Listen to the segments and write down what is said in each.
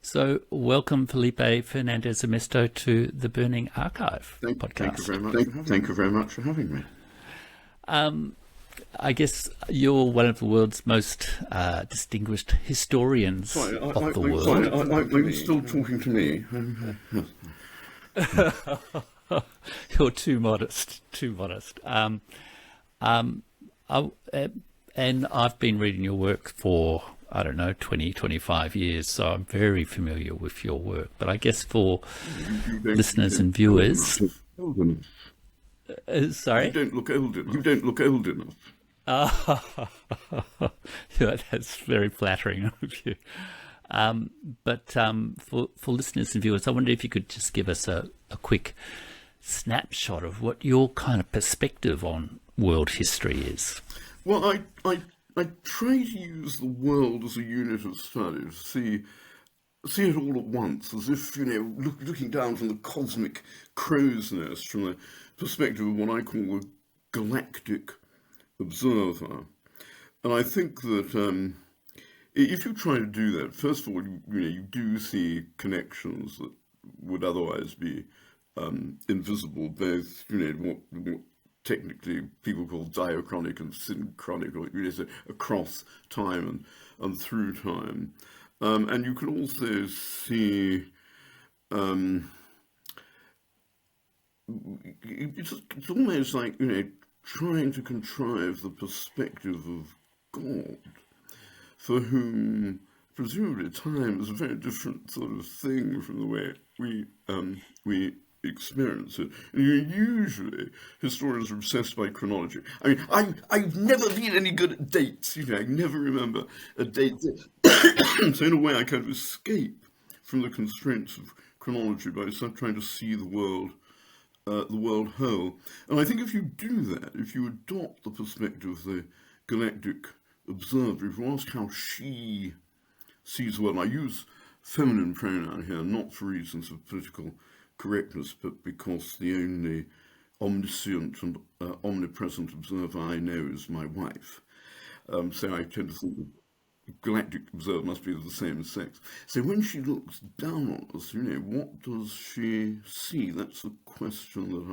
So, welcome, Felipe Fernández-Armesto, to the Burning Archive Thank you podcast. very much. Thank you very much for having me. I guess you're one of the world's most distinguished historians Sorry, of the sorry, world. are you still talking to me? You're too modest, too modest. I, and I've been reading your work for, I don't know, 20, 25 years, so I'm very familiar with your work. But I guess for listeners and viewers, Old enough. sorry? You don't look old enough. You don't look old enough. Yeah, that's very flattering of you. But for listeners and viewers, I wonder if you could just give us a quick snapshot of what your kind of perspective on world history is. Well, I try to use the world as a unit of study to see it all at once, as if, looking down from the cosmic crow's nest from the perspective of what I call a galactic observer. And I think that if you try to do that, first of all, you do see connections that would otherwise be invisible, both, what technically people call diachronic and synchronic, or say across time and through time. And you can also see it's almost like trying to contrive the perspective of God, for whom presumably time is a very different sort of thing from the way we experience it. And usually historians are obsessed by chronology. I mean, I've never been any good at dates. I never remember a date. So in a way, I kind of escape from the constraints of chronology by trying to see the world whole. And I think if you do that, if you adopt the perspective of the galactic observer, if you ask how she sees the world, and I use feminine pronoun here, not for reasons of political correctness, but because the only omniscient and omnipresent observer I know is my wife. So I tend to think that the galactic observer must be of the same sex. So when she looks down on us, what does she see? That's the question that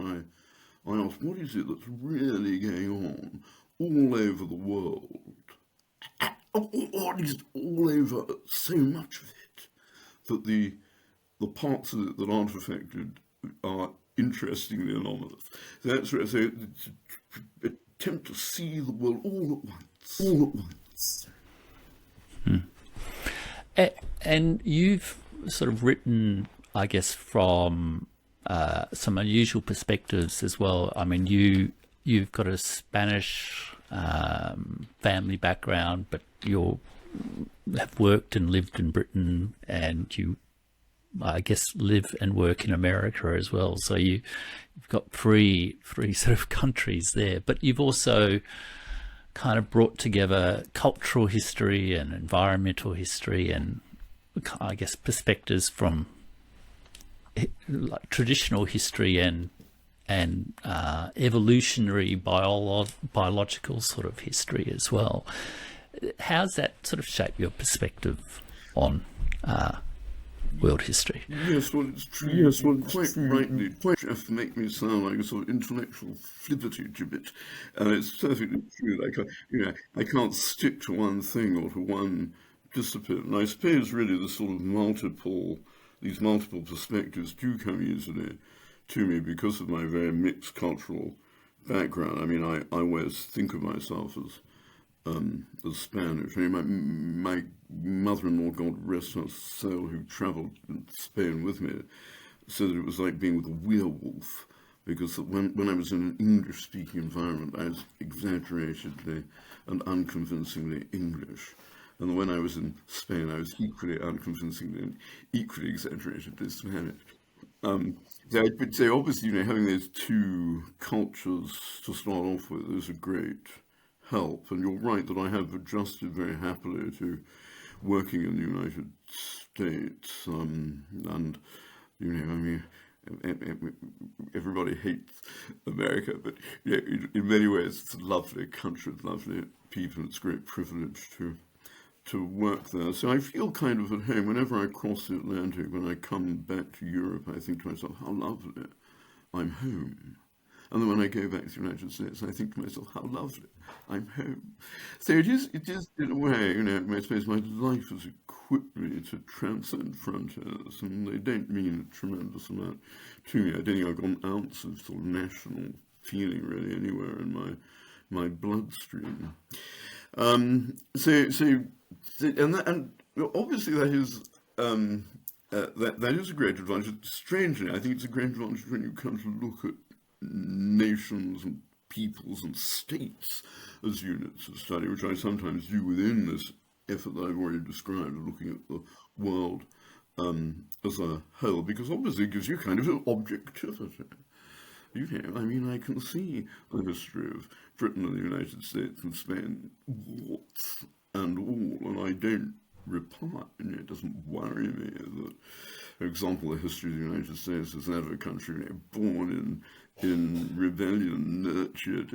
I ask. What is it that's really going on all over the world? Or at least all over so much of it that the parts of it that aren't affected are interestingly anomalous. So that's where I say attempt to see the world all at once. All at once. And you've sort of written, I guess, from some unusual perspectives as well. I mean, you've got a Spanish family background, but you have worked and lived in Britain, and you, I guess, live and work in America as well. So you've got three sort of countries there, but you've also kind of brought together cultural history and environmental history and, I guess, perspectives from like traditional history and evolutionary biological sort of history as well. How's that sort of shape your perspective on world history? Yes, well, it's true. Yes, well, quite rightly, quite have to make me sound like a sort of intellectual flivvity gibbet, and it's perfectly true. Like, I can't stick to one thing or to one discipline. And I suppose really the sort of these multiple perspectives do come easily to me because of my very mixed cultural background. I mean, I always think of myself as Spanish. I mean, my mother-in-law, God rest her soul, who travelled in Spain with me, said that it was like being with a werewolf, because when I was in an English-speaking environment, I was exaggeratedly and unconvincingly English. And when I was in Spain, I was equally unconvincingly and equally exaggeratedly Spanish. So I would say, obviously, having those two cultures to start off with is a great help. And you're right that I have adjusted very happily to working in the United States. And, I mean, everybody hates America, but in many ways it's a lovely country, lovely people. It's a great privilege to to work there. So I feel kind of at home. Whenever I cross the Atlantic, when I come back to Europe, I think to myself, how lovely, I'm home. And then when I go back to the United States, I think to myself, how lovely, I'm home. So it is in a way, I suppose my life has equipped me to transcend frontiers, and they don't mean a tremendous amount to me. I don't think I've got an ounce of sort of national feeling really anywhere in my bloodstream. And obviously that is that is a great advantage. Strangely, I think it's a great advantage when you come to look at nations and peoples and states as units of study, which I sometimes do within this effort that I've already described of looking at the world as a whole, because obviously it gives you kind of an objectivity. I mean, I can see the history of Britain and the United States and Spain, warts and all, and I don't reply. It doesn't worry me that, for example, the history of the United States is never a country born in rebellion, nurtured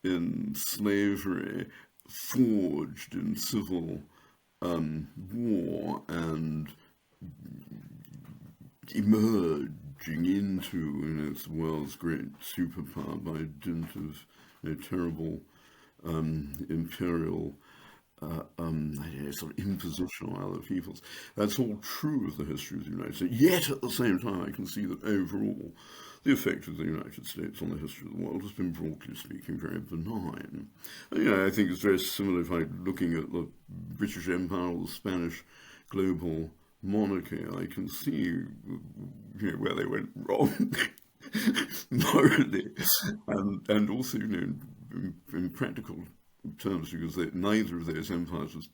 in slavery, forged in civil war, and emerging into the world's great superpower by dint of terrible imperial sort of imposition on other peoples. That's all true of the history of the United States. Yet at the same time, I can see that overall, the effect of the United States on the history of the world has been, broadly speaking, very benign. I think it's very similar if I'm looking at the British Empire or the Spanish global monarchy. I can see where they went wrong morally, and also in practical terms, because neither of those empires was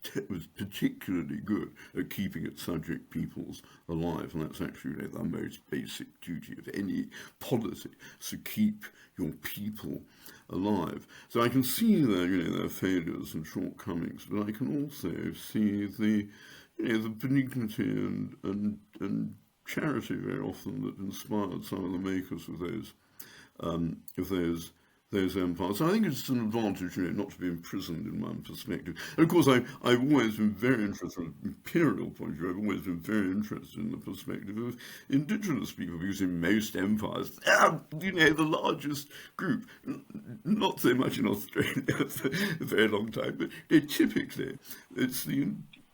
particularly good at keeping its subject peoples alive, and that's actually the most basic duty of any polity, to keep your people alive. So I can see their failures and shortcomings, but I can also see the benignity and charity very often that inspired some of the makers of those empires. So I think it's an advantage, not to be imprisoned in one perspective. And of course, I've always been very interested, from an imperial point of view, I've always been very interested in the perspective of indigenous people, because in most empires, the largest group, not so much in Australia for a very long time, but typically it's the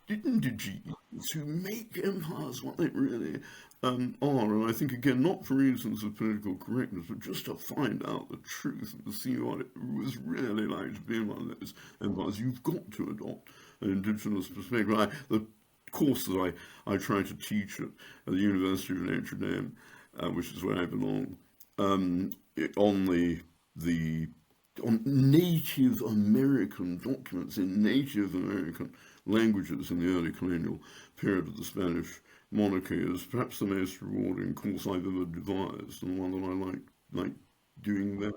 indigenes who make empires what they really are. And I think, again, not for reasons of political correctness, but just to find out the truth and to see what it was really like to be in one of those empires, you've got to adopt an indigenous perspective. The course that I try to teach at the University of Notre Dame, which is where I belong, on Native American documents in Native American languages in the early colonial period of the Spanish monarchy, is perhaps the most rewarding course I've ever devised, and one that I like doing best.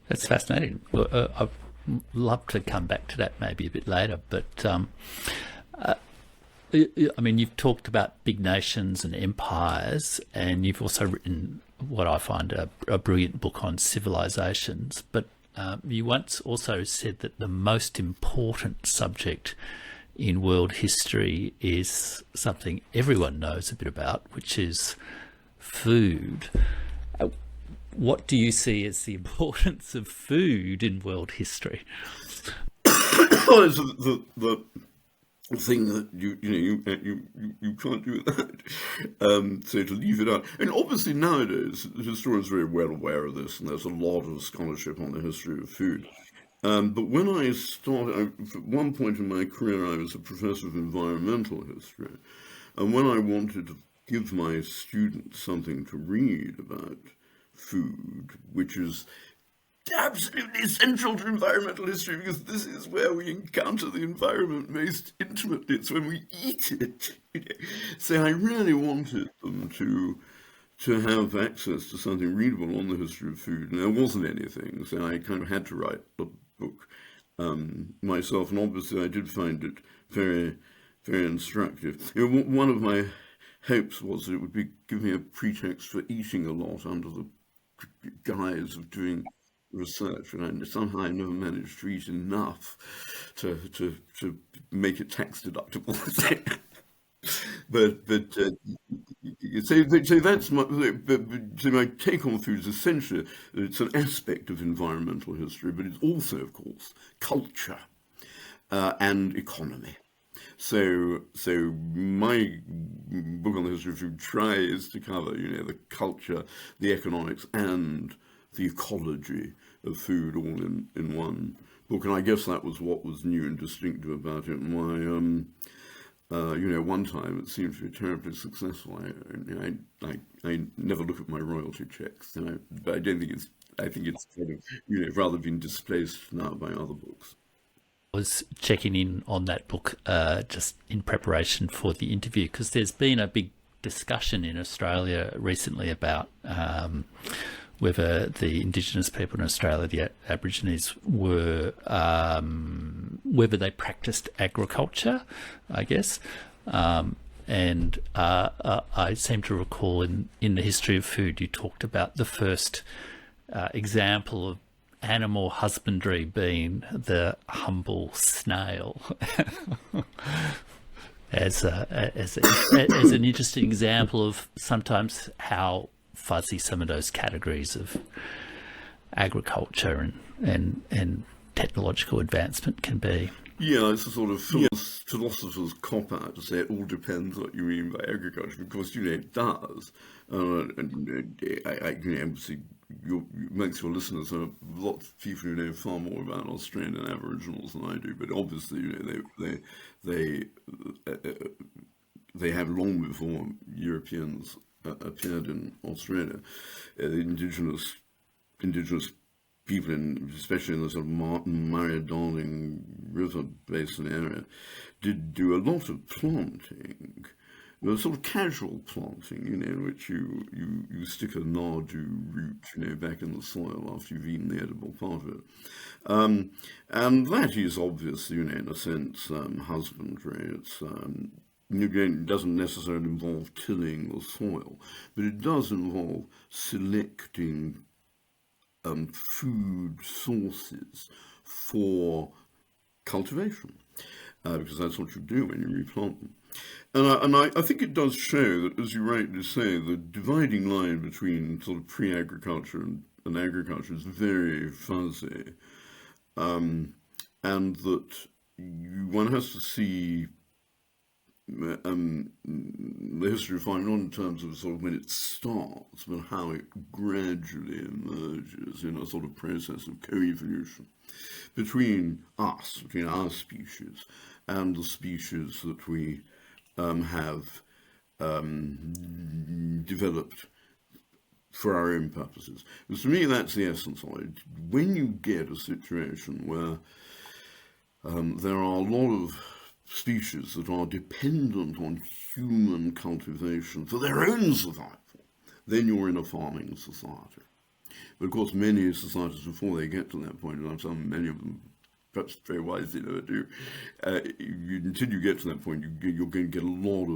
That's fascinating. Well, I'd love to come back to that maybe a bit later, but I mean, you've talked about big nations and empires, and you've also written what I find a brilliant book on civilizations, but you once also said that the most important subject in world history is something everyone knows a bit about, which is food. What do you see as the importance of food in world history? Well, it's the thing that you can't do that. So to leave it out, and obviously nowadays historians are very well aware of this, and there's a lot of scholarship on the history of food. But when I started, at one point in my career, I was a professor of environmental history, and when I wanted to give my students something to read about food, which is absolutely essential to environmental history, because this is where we encounter the environment most intimately. It's when we eat it. So I really wanted them to have access to something readable on the history of food, and there wasn't anything, so I kind of had to write the book myself, and obviously I did find it very, very instructive. One of my hopes was that it would give me a pretext for eating a lot under the guise of doing research, and somehow I never managed to eat enough to make it tax deductible. So that's my take on food is essentially it's an aspect of environmental history, but it's also, of course, culture and economy. So my book on the history of food tries to cover, the culture, the economics, and the ecology of food all in one book. And I guess that was what was new and distinctive about it. And why, one time it seemed to be terribly successful. I never look at my royalty checks, but I don't think I think it's kind of, rather been displaced now by other books. I was checking in on that book just in preparation for the interview, because there's been a big discussion in Australia recently about whether the Indigenous people in Australia, the Aborigines, were whether they practiced agriculture, I guess. And I seem to recall in the history of food, you talked about the first example of animal husbandry being the humble snail as an interesting example of sometimes how fuzzy some of those categories of agriculture and technological advancement can be. Yeah, it's a sort of philosopher's cop-out to say it all depends what you mean by agriculture, because it does. Obviously, amongst your listeners, there are lots of people who know far more about Australian Aboriginals than I do. But obviously, they have long before Europeans appeared in Australia. The indigenous people, especially in the sort of Murray-Darling River basin area, did do a lot of planting. There was sort of casual planting, in which you stick a nardoo root, back in the soil after you've eaten the edible part of it. And that is obviously, in a sense, husbandry. It's again, it doesn't necessarily involve tilling the soil, but it does involve selecting food sources for cultivation, because that's what you do when you replant them. And I think it does show that, as you rightly say, the dividing line between sort of pre-agriculture and agriculture is very fuzzy, and that one has to see the history of farming not in terms of sort of when it starts, but how it gradually emerges in a sort of process of co-evolution between our species, and the species that we have developed for our own purposes. Because to me, that's the essence of it. When you get a situation where there are a lot of species that are dependent on human cultivation for their own survival, then you're in a farming society. But of course, many societies, before they get to that point, and many of them perhaps very wisely never do, until you get to that point, you're going to get a lot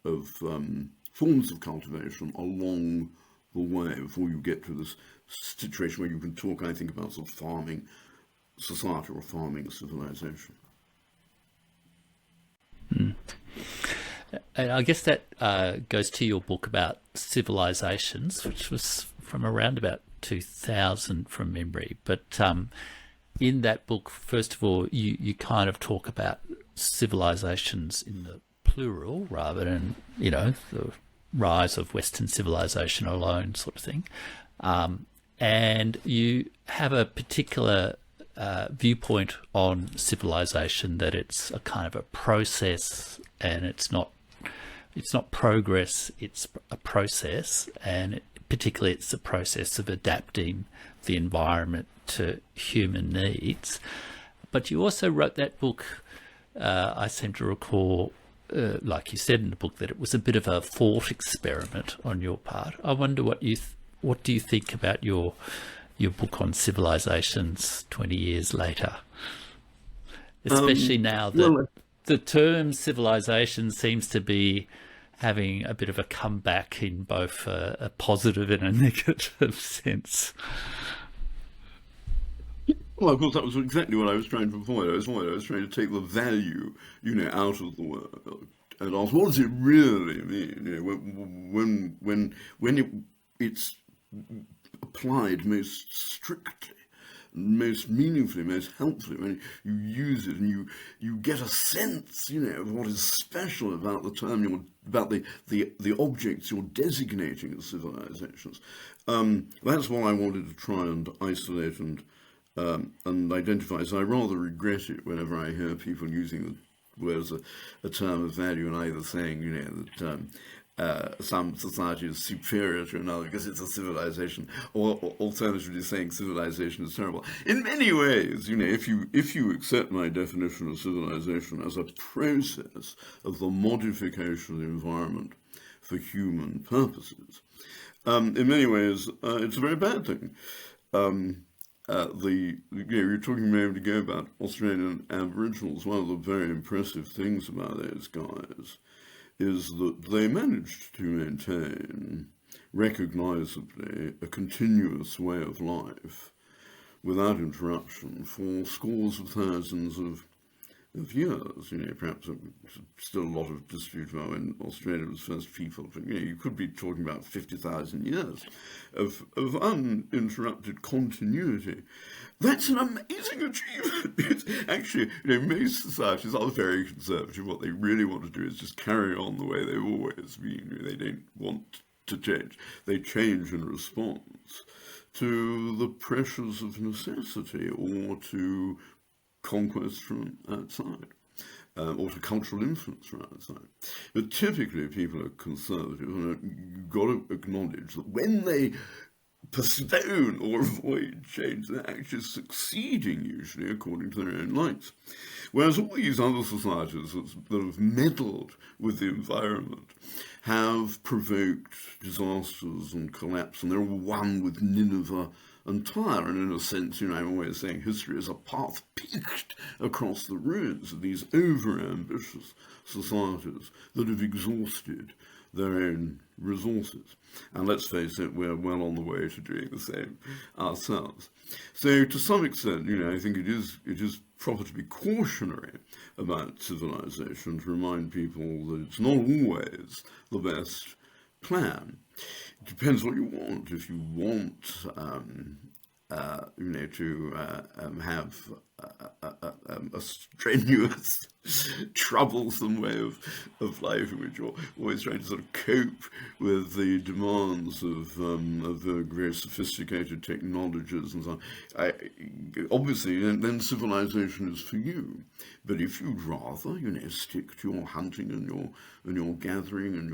of forms of cultivation along the way before you get to this situation where you can talk, I think, about sort of farming society or farming civilization. And I guess that goes to your book about civilizations, which was from around about 2000 from memory. But in that book, first of all, you kind of talk about civilizations in the plural rather than, the rise of Western civilization alone sort of thing. And you have a particular viewpoint on civilization, that it's a kind of a process, and it's not progress, it's a process, and particularly it's the process of adapting the environment to human needs. But you also wrote that book, I seem to recall, like you said in the book, that it was a bit of a thought experiment on your part. I wonder what do you think about your book on civilizations 20 years later, especially now that the term civilization seems to be having a bit of a comeback in both a positive and a negative sense. Well, of course, that was exactly what I was trying to avoid. I was trying to take the value, out of the word and ask, what does it really mean? When it's applied most strictly, most meaningfully, most helpfully, when you use it and you get a sense, of what is special about the term, about the objects you're designating as civilizations. That's what I wanted to try and isolate and identify. So I rather regret it whenever I hear people using the word as a term of value and either saying, that some society is superior to another because it's a civilization, or alternatively saying civilization is terrible. In many ways, if you accept my definition of civilization as a process of the modification of the environment for human purposes, in many ways, it's a very bad thing. You're talking a moment ago about Australian Aboriginals. One of the very impressive things about those guys is that they managed to maintain recognisably a continuous way of life without interruption for scores of thousands of years. Perhaps still a lot of dispute about when Australia was first peopled, but you could be talking about 50,000 years of uninterrupted continuity. That's an amazing achievement. It's actually, most societies are very conservative. What they really want to do is just carry on the way they've always been. They don't want to change. They change in response to the pressures of necessity or to conquest from outside, or to cultural influence from outside. But typically people are conservative, and you've got to acknowledge that when they postpone or avoid change, they're actually succeeding, usually, according to their own lights. Whereas all these other societies that have meddled with the environment have provoked disasters and collapse, and they're all one with Nineveh and Tyre. And in a sense, I'm always saying history is a path picked across the ruins of these over-ambitious societies that have exhausted their own resources. And let's face it, we're well on the way to doing the same ourselves. So to some extent, I think it is proper to be cautionary about civilization, to remind people that it's not always the best plan. It depends what you want. If you want, to have a strenuous, troublesome way of life in which you're always trying to sort of cope with the demands of very sophisticated technologies and so on. Obviously, then civilization is for you. But if you'd rather, stick to your hunting and your gathering and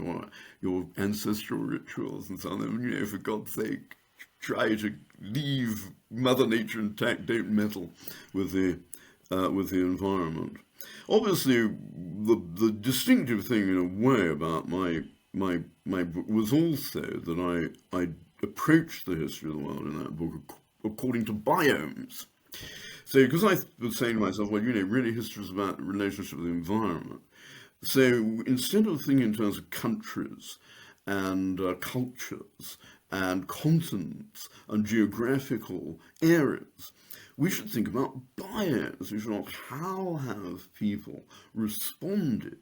your ancestral rituals and so on, then, for God's sake, try to leave Mother Nature intact. Don't meddle with the environment. Obviously, the distinctive thing in a way about my book was also that I approached the history of the world in that book according to biomes. So, because I was saying to myself, well, really history is about the relationship with the environment. So, instead of thinking in terms of countries and cultures and continents and geographical areas, we should think about biomes. We should ask, how have people responded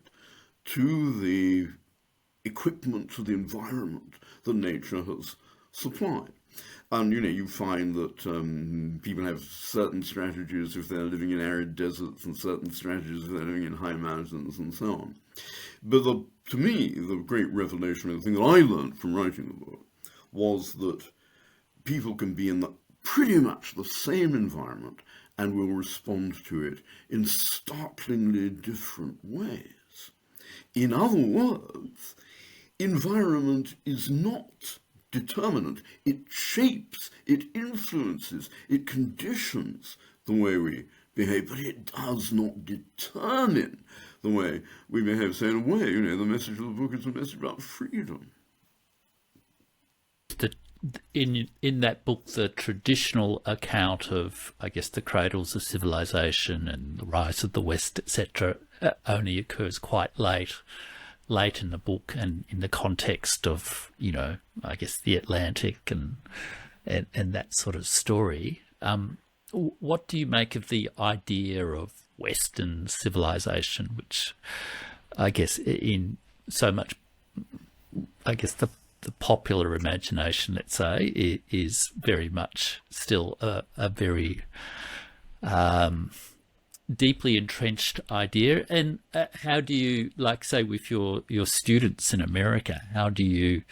to the equipment, to the environment that nature has supplied? And, you find that people have certain strategies if they're living in arid deserts and certain strategies if they're living in high mountains and so on. But to me, the great revelation, the thing that I learned from writing the book, was that people can be in pretty much the same environment and will respond to it in startlingly different ways. In other words, environment is not determinant. It shapes, it influences, it conditions the way we behave, but it does not determine the way we behave. So in a way, the message of the book is a message about freedom. In that book, the traditional account of, I guess, the cradles of civilization and the rise of the West, etc., only occurs quite late in the book, and in the context of, I guess, the Atlantic and that sort of story. what do you make of the idea of Western civilization, which I guess in so much, I guess the popular imagination, let's say, is very much still a very deeply entrenched idea. And how do you, like, say, with your students in America, how do you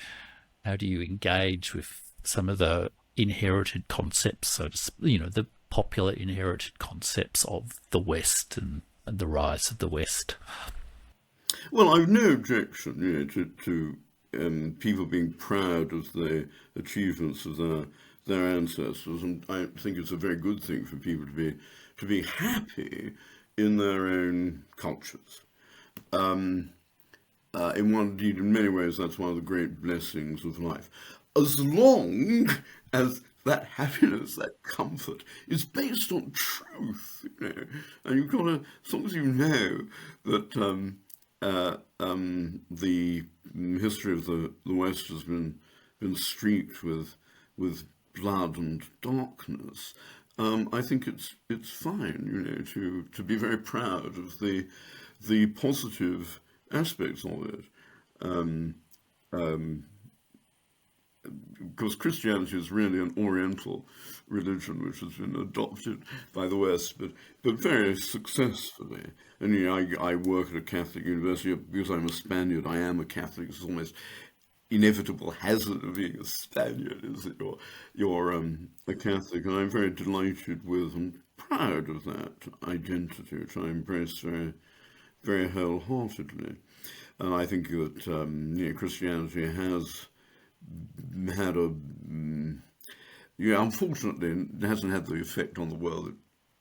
engage with some of the inherited concepts, so to, the popular inherited concepts of the West and the rise of the West? Well, I've no objection, to people being proud of the achievements of their ancestors, and I think it's a very good thing for people to be happy in their own cultures. Indeed, in many ways, that's one of the great blessings of life, as long as that happiness, that comfort, is based on truth, and you've got to, as long as you know that the history of the West has been streaked with blood and darkness. I think it's fine, to be very proud of the positive aspects of it. Because Christianity is really an Oriental religion which has been adopted by the West, but very successfully. And I work at a Catholic university because I'm a Spaniard. I am a Catholic. It's almost inevitable hazard of being a Spaniard is that you're a Catholic, and I'm very delighted with and proud of that identity, which I embrace very, very wholeheartedly. And I think that Christianity has had unfortunately, it hasn't had the effect on the world that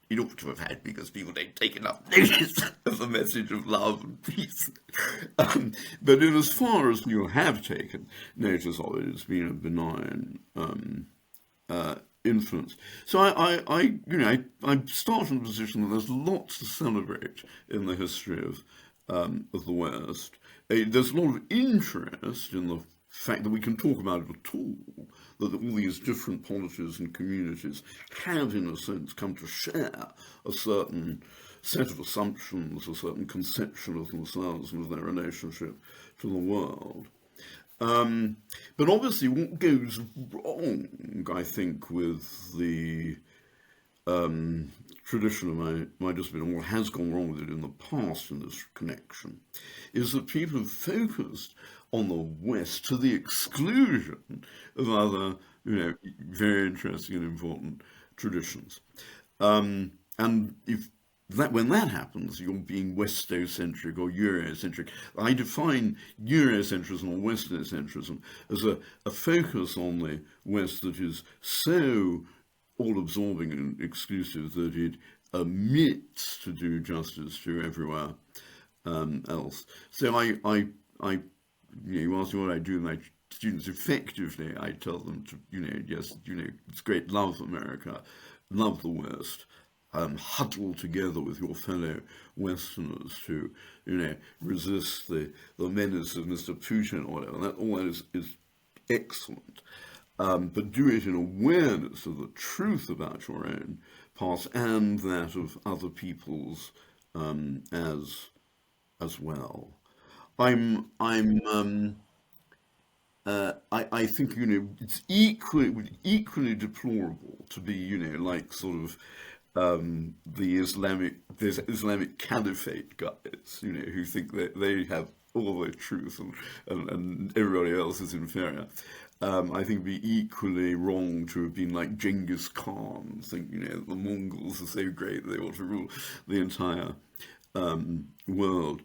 it ought to have had, because people don't take enough notice of the message of love and peace. But in as far as you have taken notice of it, it's been a benign influence. So I start from the position that there's lots to celebrate in the history of the West. There's a lot of interest in the fact that we can talk about it at all, that all these different polities and communities have, in a sense, come to share a certain set of assumptions, a certain conception of themselves and of their relationship to the world. But obviously what goes wrong, I think, with the tradition of my discipline, or what has gone wrong with it in the past in this connection, is that people have focused on the West to the exclusion of other, very interesting and important traditions. And when that happens, you're being Westocentric or Eurocentric. I define Eurocentrism or Westocentrism as a focus on the West that is so all-absorbing and exclusive that it omits to do justice to everywhere else. So you ask me what I do with my students. Effectively, I tell them to, yes, it's great, love America, love the West, huddle together with your fellow Westerners to, resist the menace of Mr. Putin or whatever. All that is excellent. But do it in awareness of the truth about your own past and that of other people's as well. I think it's equally deplorable to be like sort of the Islamic Caliphate guys who think that they have all the truth and everybody else is inferior. I think it'd be equally wrong to have been like Genghis Khan, think the Mongols are so great they ought to rule the entire world.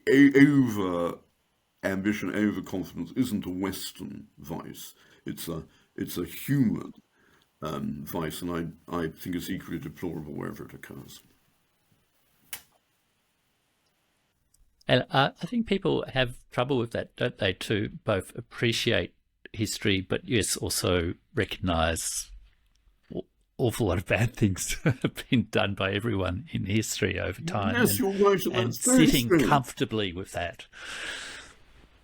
Over ambition, over confidence isn't a Western vice. It's a human vice, and I think it's equally deplorable wherever it occurs. And I think people have trouble with that, don't they, to both appreciate history, but yes, also recognise awful lot of bad things have been done by everyone in history over time. Yes, you're right. And sitting comfortably with that.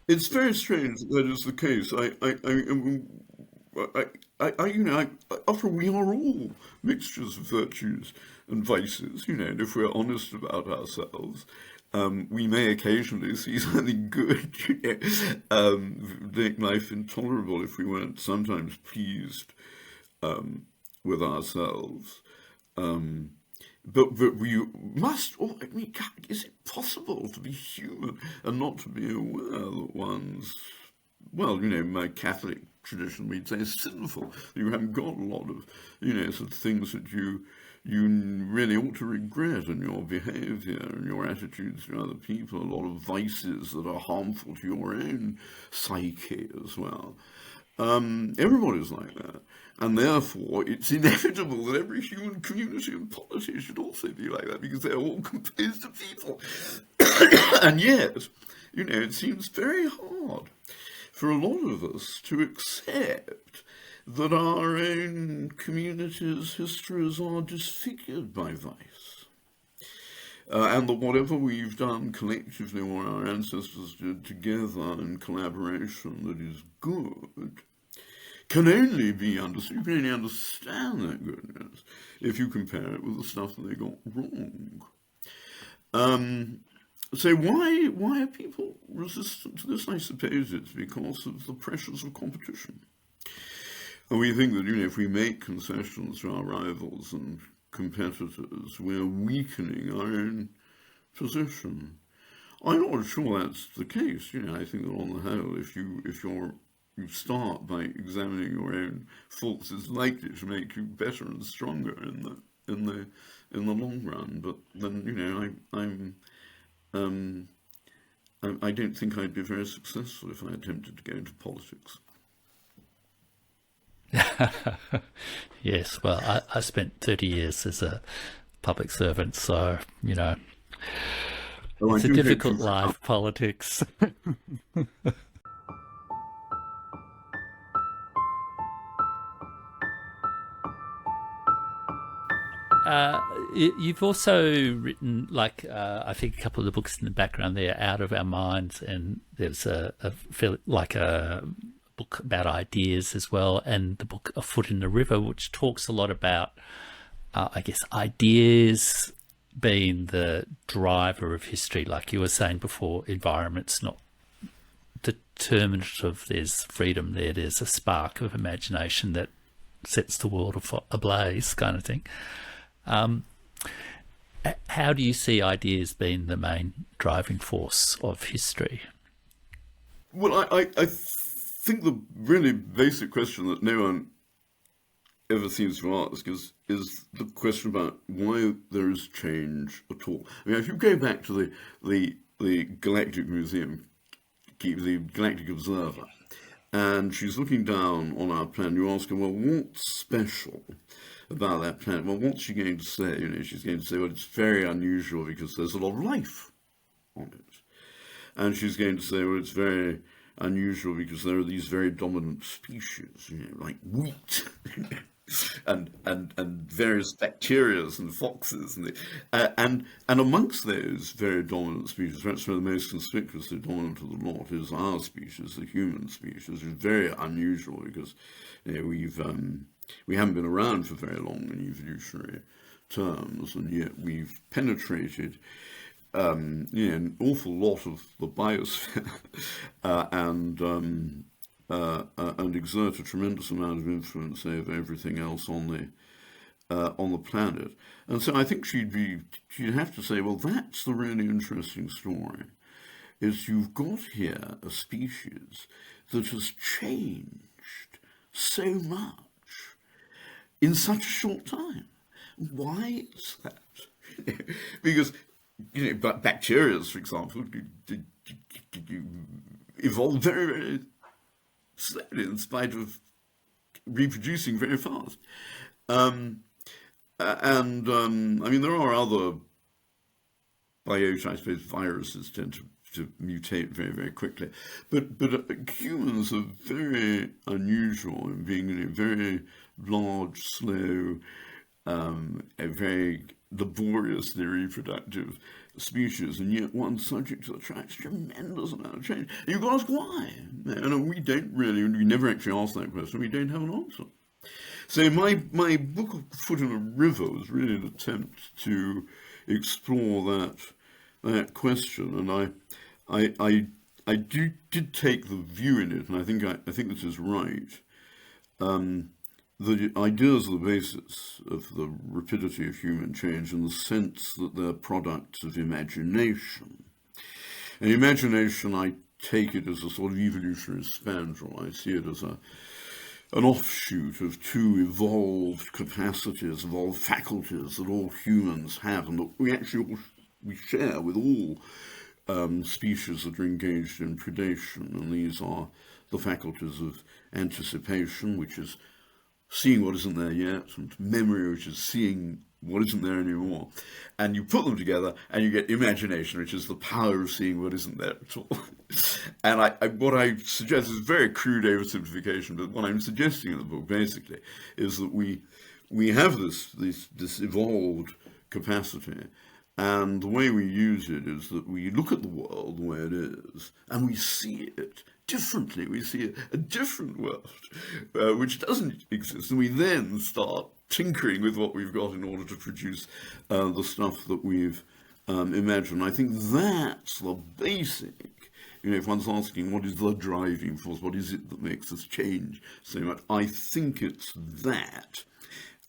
It's very strange that is the case. after all, we are all mixtures of virtues and vices, and if we're honest about ourselves, we may occasionally see something good, make life intolerable if we weren't sometimes pleased with ourselves. But we must, is it possible to be human and not to be aware that one's, my Catholic tradition, we'd say, is sinful. You haven't got a lot of, sort of things that you really ought to regret in your behavior and your attitudes to other people, a lot of vices that are harmful to your own psyche as well. Everybody's like that. And therefore, it's inevitable that every human community and polity should also be like that, because they're all composed of people. And yet, it seems very hard for a lot of us to accept that our own communities' histories are disfigured by vice. And that whatever we've done collectively, or our ancestors did together in collaboration, that is good, can only be understood. You can only understand that goodness if you compare it with the stuff that they got wrong. So why are people resistant to this? I suppose it's because of the pressures of competition. And we think that, if we make concessions to our rivals and competitors, we're weakening our own position. I'm not sure that's the case. I think that on the whole, if you start by examining your own faults, it's likely to make you better and stronger in the long run. But then, I don't think I'd be very successful if I attempted to go into politics. Yes, well, I spent 30 years as a public servant, so, it's a difficult life, politics. You've also written, I think a couple of the books in the background there, Out of Our Minds, and there's a book about ideas as well, and the book A Foot in the River, which talks a lot about, ideas being the driver of history. Like you were saying before, environment's not determinative. There's freedom there. There's a spark of imagination that sets the world ablaze, kind of thing. How do you see ideas being the main driving force of history? Well, I think the really basic question that no one ever seems to ask is the question about why there is change at all. I mean, if you go back to the Galactic Museum, the Galactic Observer, and she's looking down on our planet, you ask her, well, what's special about that planet? Well, what's she going to say? She's going to say, well, it's very unusual because there's a lot of life on it. And she's going to say, well, it's very unusual because there are these very dominant species, like wheat and various bacteria and foxes, and amongst those very dominant species, perhaps one of the most conspicuously dominant of the lot is our species, the human species, which is very unusual because we haven't been around for very long in evolutionary terms, and yet we've penetrated an awful lot of the biosphere and exert a tremendous amount of influence over everything else on the planet. And so I think she'd have to say, well, that's the really interesting story, is you've got here a species that has changed so much in such a short time. Why is that? Because bacteria, for example, evolved very, very slowly in spite of reproducing very fast. I mean, there are other biota, I suppose viruses tend to mutate very, very quickly. But humans are very unusual in being very large, slow, very laboriously reproductive species, and yet one's subject to attract a tremendous amount of change. And you've got to ask why. And we never actually ask that question. We don't have an answer. So my book, Foot in a River, was really an attempt to explore that question, and I did take the view in it, and I think this is right. The ideas are the basis of the rapidity of human change in the sense that they're products of imagination. And imagination, I take it as a sort of evolutionary spandrel. I see it as an offshoot of two evolved capacities, evolved faculties that all humans have, and that we share with all species that are engaged in predation. And these are the faculties of anticipation, which is seeing what isn't there yet, and memory, which is seeing what isn't there anymore. And you put them together and you get imagination, which is the power of seeing what isn't there at all. And what I suggest is a very crude oversimplification, but what I'm suggesting in the book basically is that we have this evolved capacity, and the way we use it is that we look at the world the way it is, and we see it differently. We see a different world, which doesn't exist, and we then start tinkering with what we've got in order to produce the stuff that we've imagined. I think that's the basic. If one's asking what is the driving force, what is it that makes us change so much, I think it's that.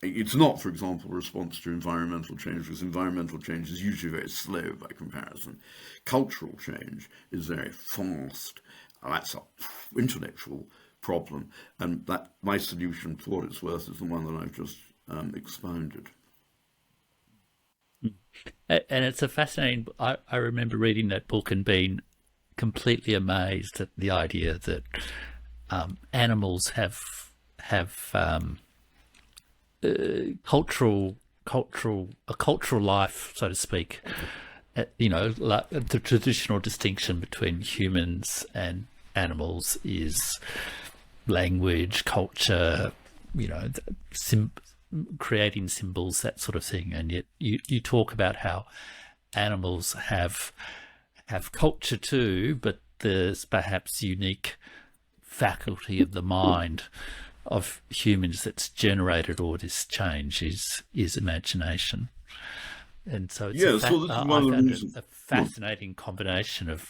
It's not, for example, a response to environmental change, because environmental change is usually very slow by comparison. Cultural change is very fast. That's an intellectual problem, and that my solution, for what it's worth, is the one that I've just expounded. And it's a fascinating. I remember reading that book and being completely amazed at the idea that animals have cultural life, so to speak. Like the traditional distinction between humans and animals is language, culture, creating symbols, that sort of thing. And yet you talk about how animals have culture too, but there's perhaps unique faculty of the mind of humans that's generated all this change is imagination. And so it's I found it a fascinating combination of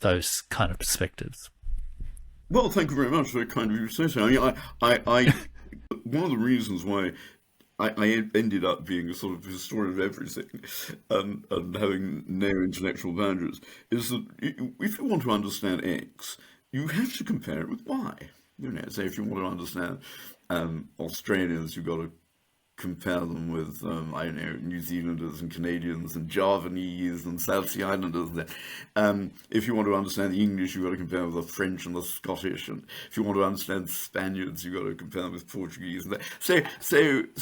those kind of perspectives. Well, thank you very much for kind of you to say so. I mean, I one of the reasons why I ended up being a sort of historian of everything and having no intellectual boundaries is that if you want to understand X, you have to compare it with Y. So if you want to understand Australians, you've got to compare them with, New Zealanders and Canadians and Javanese and South Sea Islanders. If you want to understand the English, you've got to compare them with the French and the Scottish. And if you want to understand Spaniards, you've got to compare them with Portuguese. So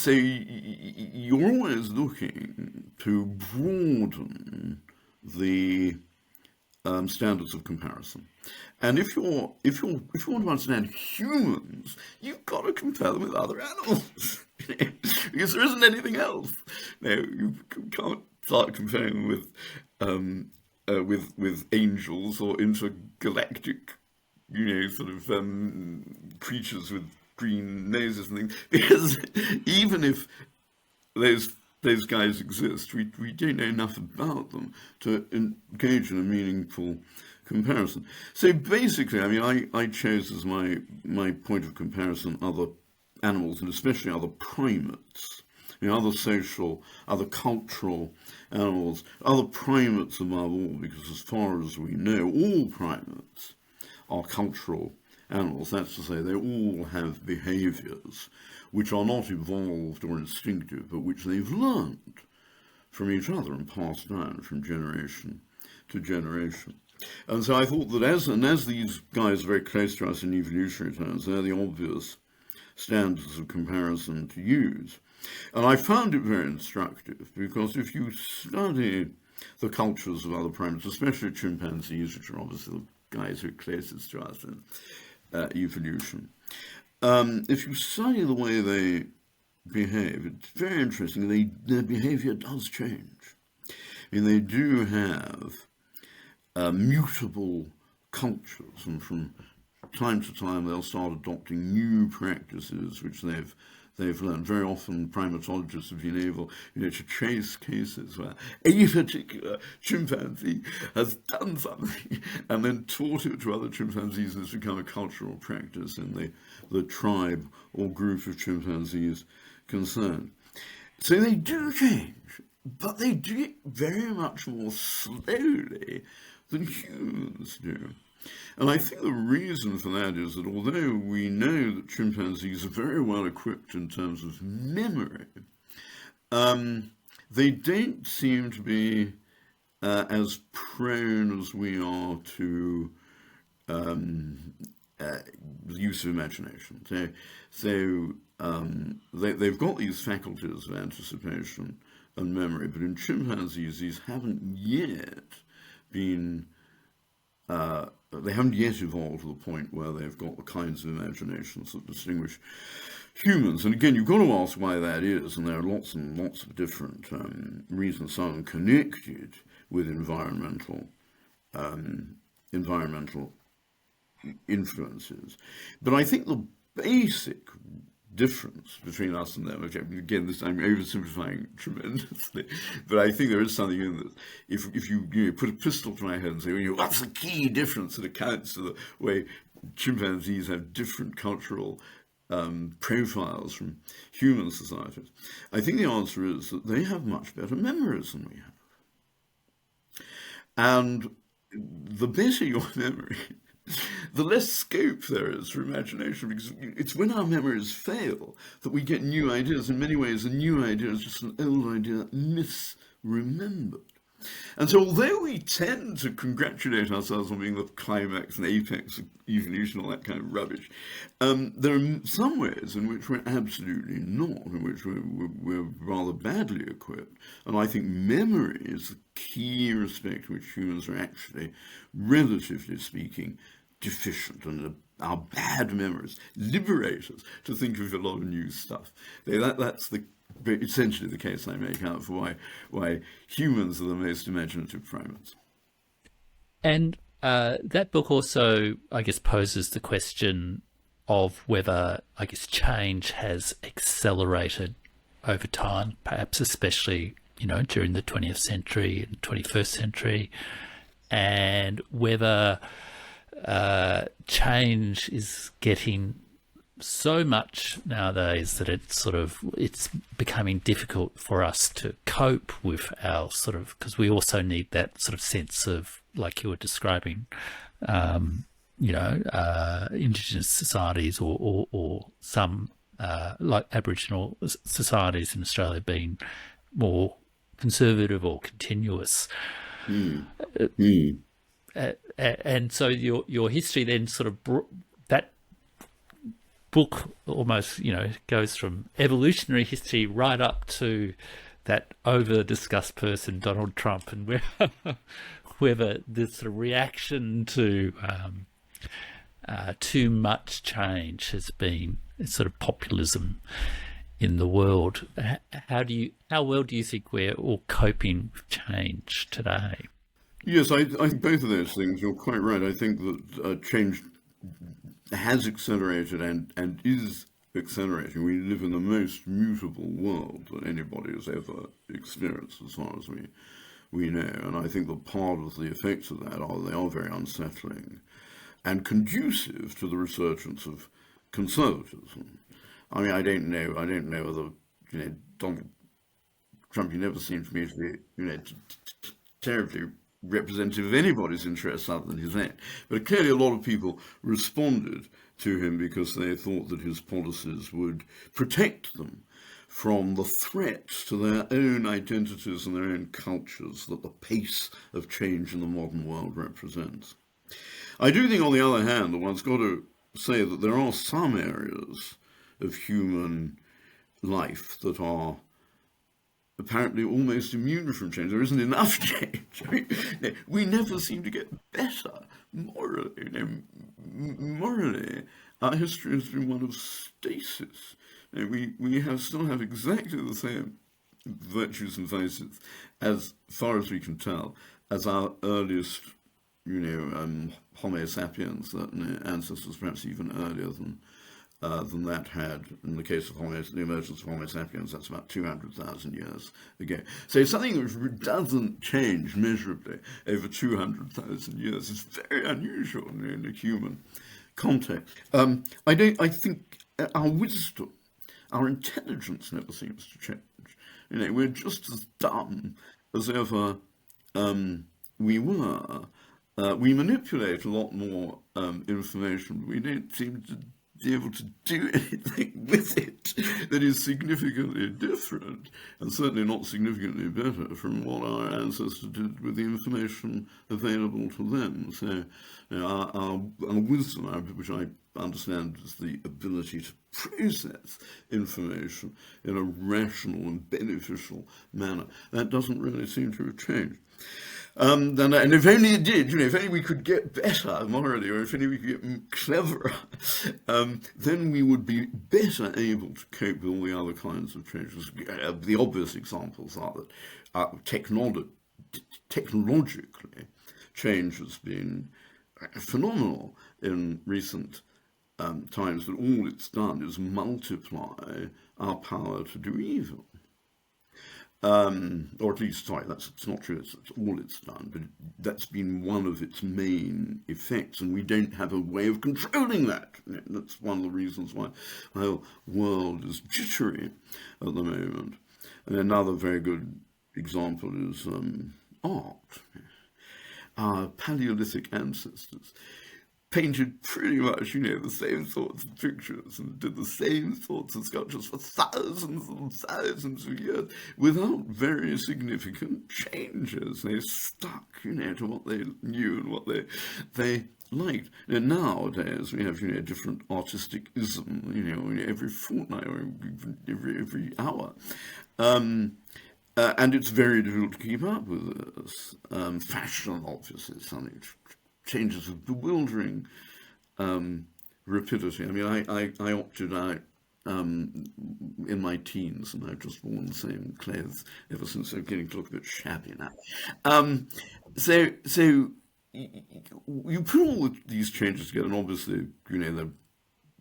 you're always looking to broaden the standards of comparison. And if you want to understand humans, you've got to compare them with other animals, because there isn't anything else. No, you can't start comparing them with angels or intergalactic, creatures with green noses and things, because even if those guys exist, we don't know enough about them to engage in a meaningful comparison. So basically, I mean, I chose as my point of comparison other animals, and especially other primates, other social, other cultural animals, other primates above all, because as far as we know, all primates are cultural animals. That's to say, they all have behaviors which are not evolved or instinctive, but which they've learned from each other and passed down from generation to generation. And so I thought that as these guys are very close to us in evolutionary terms, they're the obvious standards of comparison to use. And I found it very instructive, because if you study the cultures of other primates, especially chimpanzees, which are obviously the guys who are closest to us in evolution, if you study the way they behave, it's very interesting. Their behavior does change. And they do have mutable cultures, and from time to time they'll start adopting new practices which they've learned. Very often primatologists have been able, to trace cases where a particular chimpanzee has done something and then taught it to other chimpanzees, and it's become a cultural practice in the tribe or group of chimpanzees concerned. So they do change, but they do it very much more slowly than humans do. And I think the reason for that is that although we know that chimpanzees are very well equipped in terms of memory, they don't seem to be as prone as we are to the use of imagination. They've got these faculties of anticipation and memory, but in chimpanzees, these haven't yet been they haven't yet evolved to the point where they've got the kinds of imaginations that distinguish humans. And again, you've got to ask why that is, and there are lots and lots of different reasons, some of them connected with environmental influences. But I think the basic difference between us and them, again, I'm oversimplifying tremendously, but I think there is something in that. If you put a pistol to my head and say, what's the key difference that accounts for the way chimpanzees have different cultural profiles from human societies, I think the answer is that they have much better memories than we have. And the better your memory, the less scope there is for imagination, because it's when our memories fail that we get new ideas. In many ways, a new idea is just an old idea misremembered. And so although we tend to congratulate ourselves on being the climax and apex of evolution, all that kind of rubbish, there are some ways in which we're absolutely not, in which we're rather badly equipped. And I think memory is the key respect in which humans are actually, relatively speaking, deficient, and our bad memories liberate us to think of a lot of new stuff. That's essentially the case I make out for why humans are the most imaginative primates. And that book also, I guess, poses the question of whether, I guess, change has accelerated over time, perhaps especially, during the 20th century and 21st century, and whether change is getting so much nowadays that it's becoming difficult for us to cope with our because we also need that sort of sense of, like you were describing, indigenous societies or some like Aboriginal societies in Australia being more conservative or continuous. And so your history then that book almost, goes from evolutionary history right up to that over-discussed person, Donald Trump, and whether this sort of reaction to too much change has been sort of populism in the world. How well do you think we're all coping with change today? Yes, I think both of those things, you're quite right. I think that change has accelerated and is accelerating. We live in the most mutable world that anybody has ever experienced, as far as we know. And I think that part of the effects of that they are very unsettling and conducive to the resurgence of conservatism. I mean, I don't know whether, Donald Trump, he never seemed to me to be, terribly representative of anybody's interests other than his own. But clearly a lot of people responded to him because they thought that his policies would protect them from the threats to their own identities and their own cultures that the pace of change in the modern world represents. I do think, on the other hand, that one's got to say that there are some areas of human life that are apparently almost immune from change. There isn't enough change. I mean, we never seem to get better morally. Morally, our history has been one of stasis. We still have exactly the same virtues and vices, as far as we can tell, as our earliest, Homo sapiens, ancestors perhaps even earlier than that had. In the case of the emergence of Homo sapiens, that's about 200,000 years ago. So something which doesn't change measurably over 200,000 years is very unusual in a human context. I think our wisdom, our intelligence never seems to change. We're just as dumb as ever we were. We manipulate a lot more information, but we don't seem to be able to do anything with it that is significantly different, and certainly not significantly better from what our ancestors did with the information available to them. So our wisdom, which I understand is the ability to process information in a rational and beneficial manner, that doesn't really seem to have changed. And if only it did, if only we could get better morally, or if only we could get cleverer, then we would be better able to cope with all the other kinds of changes. The obvious examples are that technologically, change has been phenomenal in recent times, but all it's done is multiply our power to do evil. Or at least, sorry, it's not true, it's all it's done, but that's been one of its main effects, and we don't have a way of controlling that. That's one of the reasons why the whole world is jittery at the moment. And another very good example is art. Our Paleolithic ancestors painted pretty much, the same sorts of pictures and did the same sorts of sculptures for thousands and thousands of years without very significant changes. They stuck, to what they knew and what they liked. And nowadays we have, different artistic ism, every fortnight or every hour. And it's very difficult to keep up with this. Fashion, obviously, is something which changes with bewildering rapidity. I mean, I opted out in my teens, and I've just worn the same clothes ever since. I'm beginning to look a bit shabby now. So you put all these changes together, and obviously, the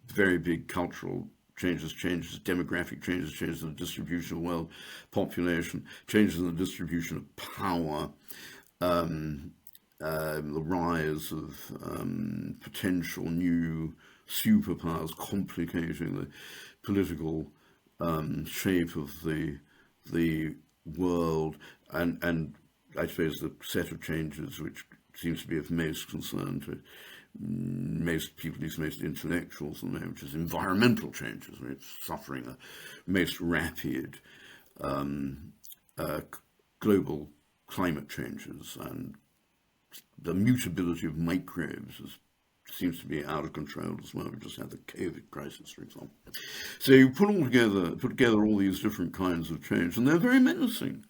very big cultural changes, demographic changes in the distribution of world population, changes in the distribution of power, the rise of potential new superpowers complicating the political shape of the world, and I suppose the set of changes which seems to be of most concern to most people, at least most intellectuals, which is environmental changes. It's suffering the most rapid global climate changes, and the mutability of microbes seems to be out of control as well. We just had the COVID crisis, for example. So you put together all these different kinds of change, and they're very menacing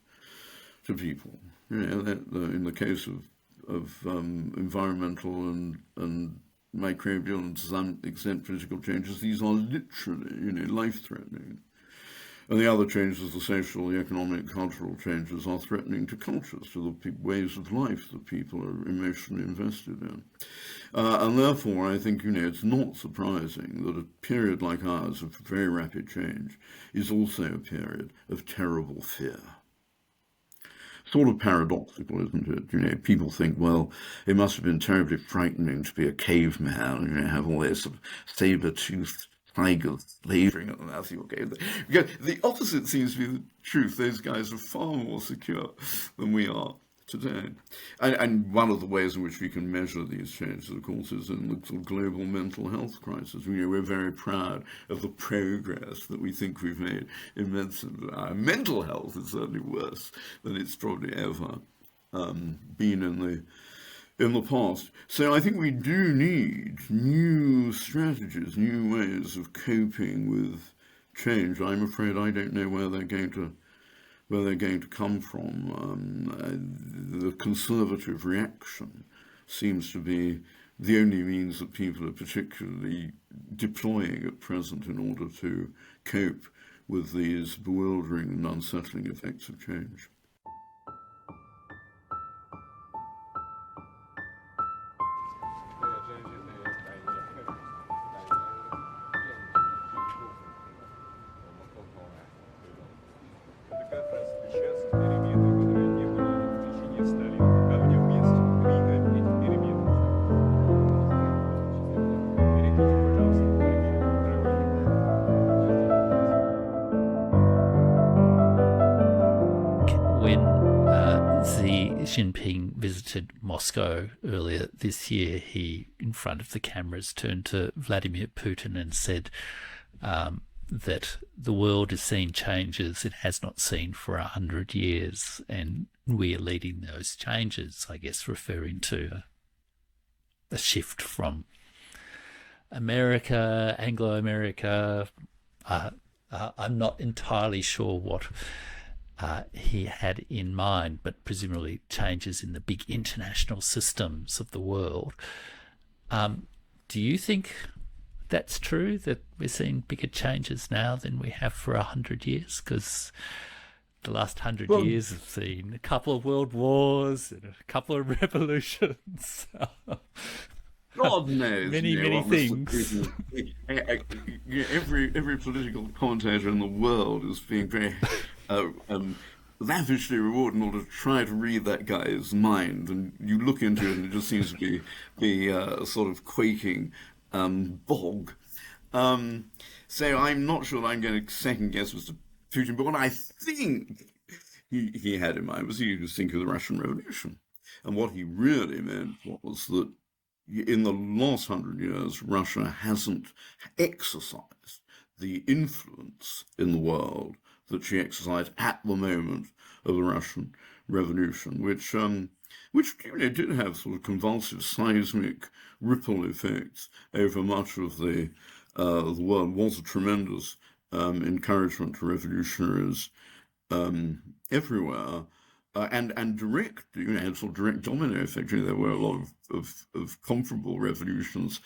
to people. In the case of environmental and microbial and to some extent political changes, these are literally, life-threatening. And the other changes, the social, the economic, cultural changes, are threatening to cultures, to the ways of life that people are emotionally invested in. And therefore, I think, it's not surprising that a period like ours of very rapid change is also a period of terrible fear. Sort of paradoxical, isn't it? People think, well, it must have been terribly frightening to be a caveman, have all this sort of saber-toothed tigers slavering at the mouth of your cave. The opposite seems to be the truth. Those guys are far more secure than we are today. And one of the ways in which we can measure these changes, of course, is in the sort of global mental health crisis. We're very proud of the progress that we think we've made in medicine. Our mental health is certainly worse than it's probably ever been in the past. So I think we do need new strategies, new ways of coping with change. I'm afraid I don't know where they're going to come from. The conservative reaction seems to be the only means that people are particularly deploying at present in order to cope with these bewildering and unsettling effects of change. When Xi Jinping visited Moscow earlier this year, he, in front of the cameras, turned to Vladimir Putin and said that the world has seen changes it has not seen for 100 years, and we are leading those changes, I guess referring to a shift from America, Anglo-America. I'm not entirely sure what he had in mind, but presumably changes in the big international systems of the world. Do you think that's true, that we're seeing bigger changes now than we have for 100 years? Because the last 100 years have seen a couple of world wars and a couple of revolutions. God knows, many things. Every political commentator in the world is being very lavishly rewarded in order to try to read that guy's mind, and you look into it, and it just seems to be a sort of quaking bog. So I'm not sure that I'm going to second guess Mr. Putin, but what I think he had in mind was he was thinking of the Russian Revolution, and what he really meant was that in the last 100 years, Russia hasn't exercised the influence in the world that she exercised at the moment of the Russian Revolution, which did have sort of convulsive, seismic ripple effects over much of the world. Was a tremendous encouragement to revolutionaries everywhere. And direct, had sort of direct domino effect. There were a lot of comparable revolutions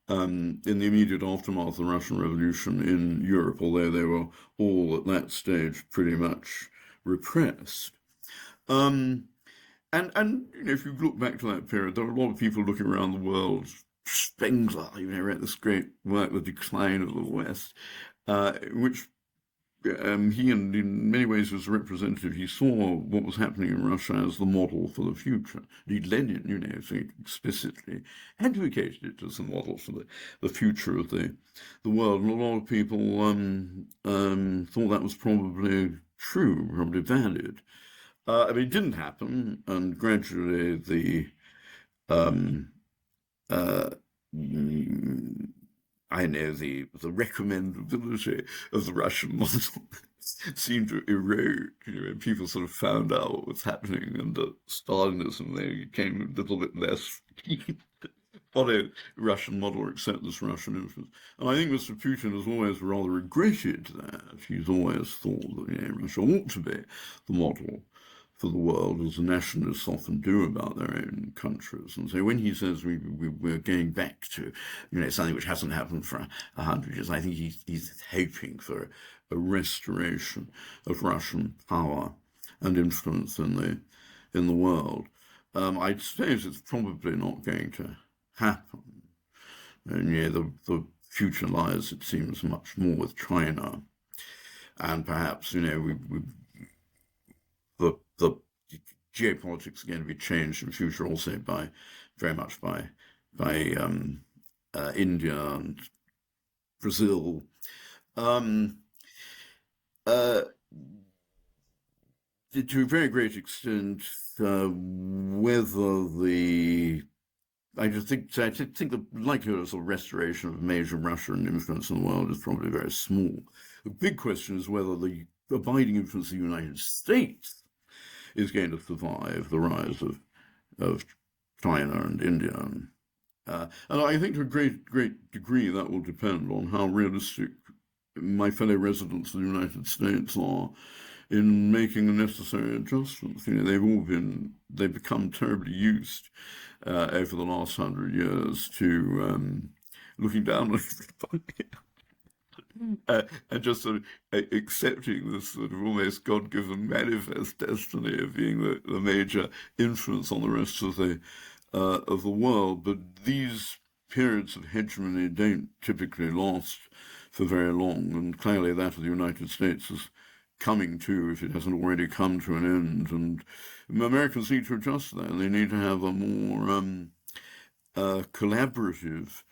in the immediate aftermath of the Russian Revolution in Europe, although they were all at that stage pretty much repressed. And if you look back to that period, there were a lot of people looking around the world. Spengler, read this great work, The Decline of the West, which he, in many ways, was a representative. He saw what was happening in Russia as the model for the future. Lenin, explicitly advocated it as the model for the future of the world. And a lot of people thought that was probably true, probably valid. It didn't happen, and gradually the recommendability of the Russian model seemed to erode. People sort of found out what was happening under Stalinism. They became a little bit less follow Russian model or accept this Russian influence. And I think Mr. Putin has always rather regretted that. He's always thought that Russia ought to be the model for the world, as the nationalists often do about their own countries. And so when he says we're going back to something which hasn't happened for 100 years, I think he's hoping for a restoration of Russian power and influence in the world. I suppose it's probably not going to happen. And the future lies, it seems, much more with China, and perhaps the geopolitics are going to be changed in the future also very much by India and Brazil. To a very great extent, I think the likelihood of restoration of major Russian influence in the world is probably very small. The big question is whether the abiding influence of the United States is going to survive the rise of China and India. And I think to a great degree that will depend on how realistic my fellow residents of the United States are in making the necessary adjustments. They've become terribly used over the last 100 years to looking down on everybody and just sort of accepting this sort of almost God-given manifest destiny of being the major influence on the rest of the world. But these periods of hegemony don't typically last for very long, and clearly that of the United States is coming to, if it hasn't already come to an end. And Americans need to adjust to that, and they need to have a more collaborative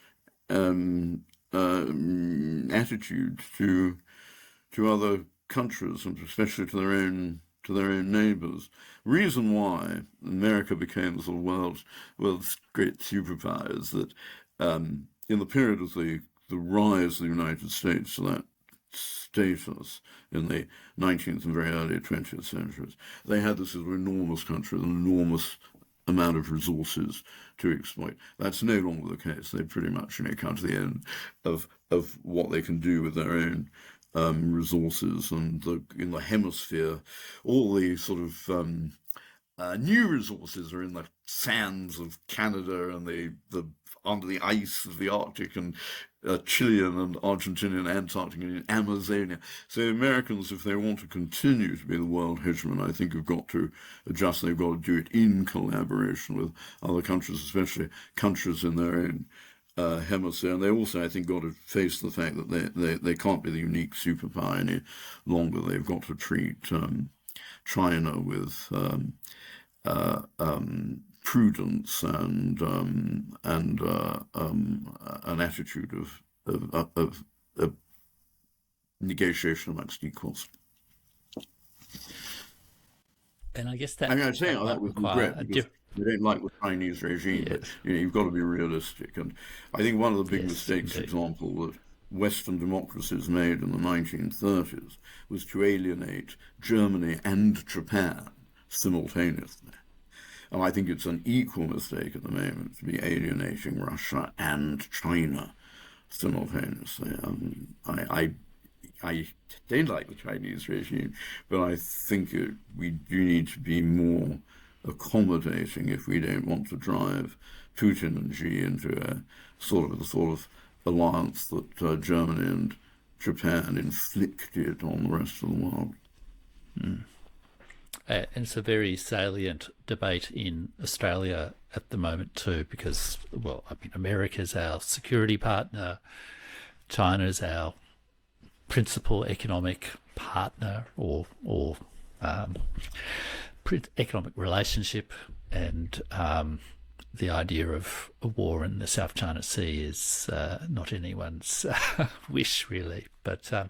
attitude to other countries, and especially to their own neighbours. Reason why America became the sort of world's great superpower is that in the period of the rise of the United States to that status in the 19th and very early 20th centuries, they had this enormous country with an enormous amount of resources to exploit. That's no longer the case. They pretty much come to the end of what they can do with their own resources, and in the hemisphere, all the sort of new resources are in the sands of Canada and the under the ice of the Arctic, and Chilean and Argentinian, Antarctic, and Amazonia. So Americans, if they want to continue to be the world hegemon, I think have got to adjust. They've got to do it in collaboration with other countries, especially countries in their own hemisphere. And they also, I think, got to face the fact that they can't be the unique superpower any longer. They've got to treat China with prudence and an attitude of negotiation amongst equals. And I guess that I'm saying all that with regret, because we don't like the Chinese regime, but you've got to be realistic. And I think one of the big mistakes, for example, that Western democracies made in the 1930s was to alienate Germany and Japan simultaneously. And I think it's an equal mistake at the moment to be alienating Russia and China simultaneously. I don't like the Chinese regime, but I think we do need to be more accommodating if we don't want to drive Putin and Xi into the sort of alliance that Germany and Japan inflicted on the rest of the world. Mm. And it's a very salient debate in Australia at the moment too, because, well, I mean, America's our security partner, China's our principal economic partner or economic relationship, and the idea of a war in the South China Sea is not anyone's wish, really. But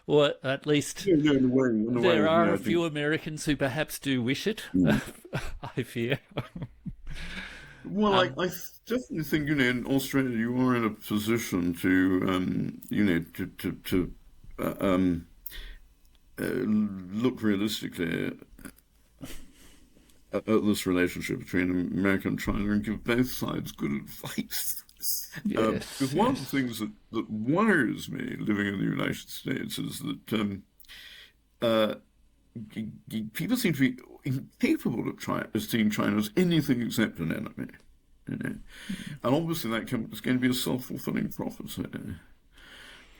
or at least there are a few Americans who perhaps do wish it. I fear. Well, I definitely think in Australia you are in a position to look realistically at this relationship between America and China and give both sides good advice. Because one of the things that worries me living in the United States is that people seem to be incapable of seeing China as anything except an enemy. And obviously that is going to be a self-fulfilling prophecy.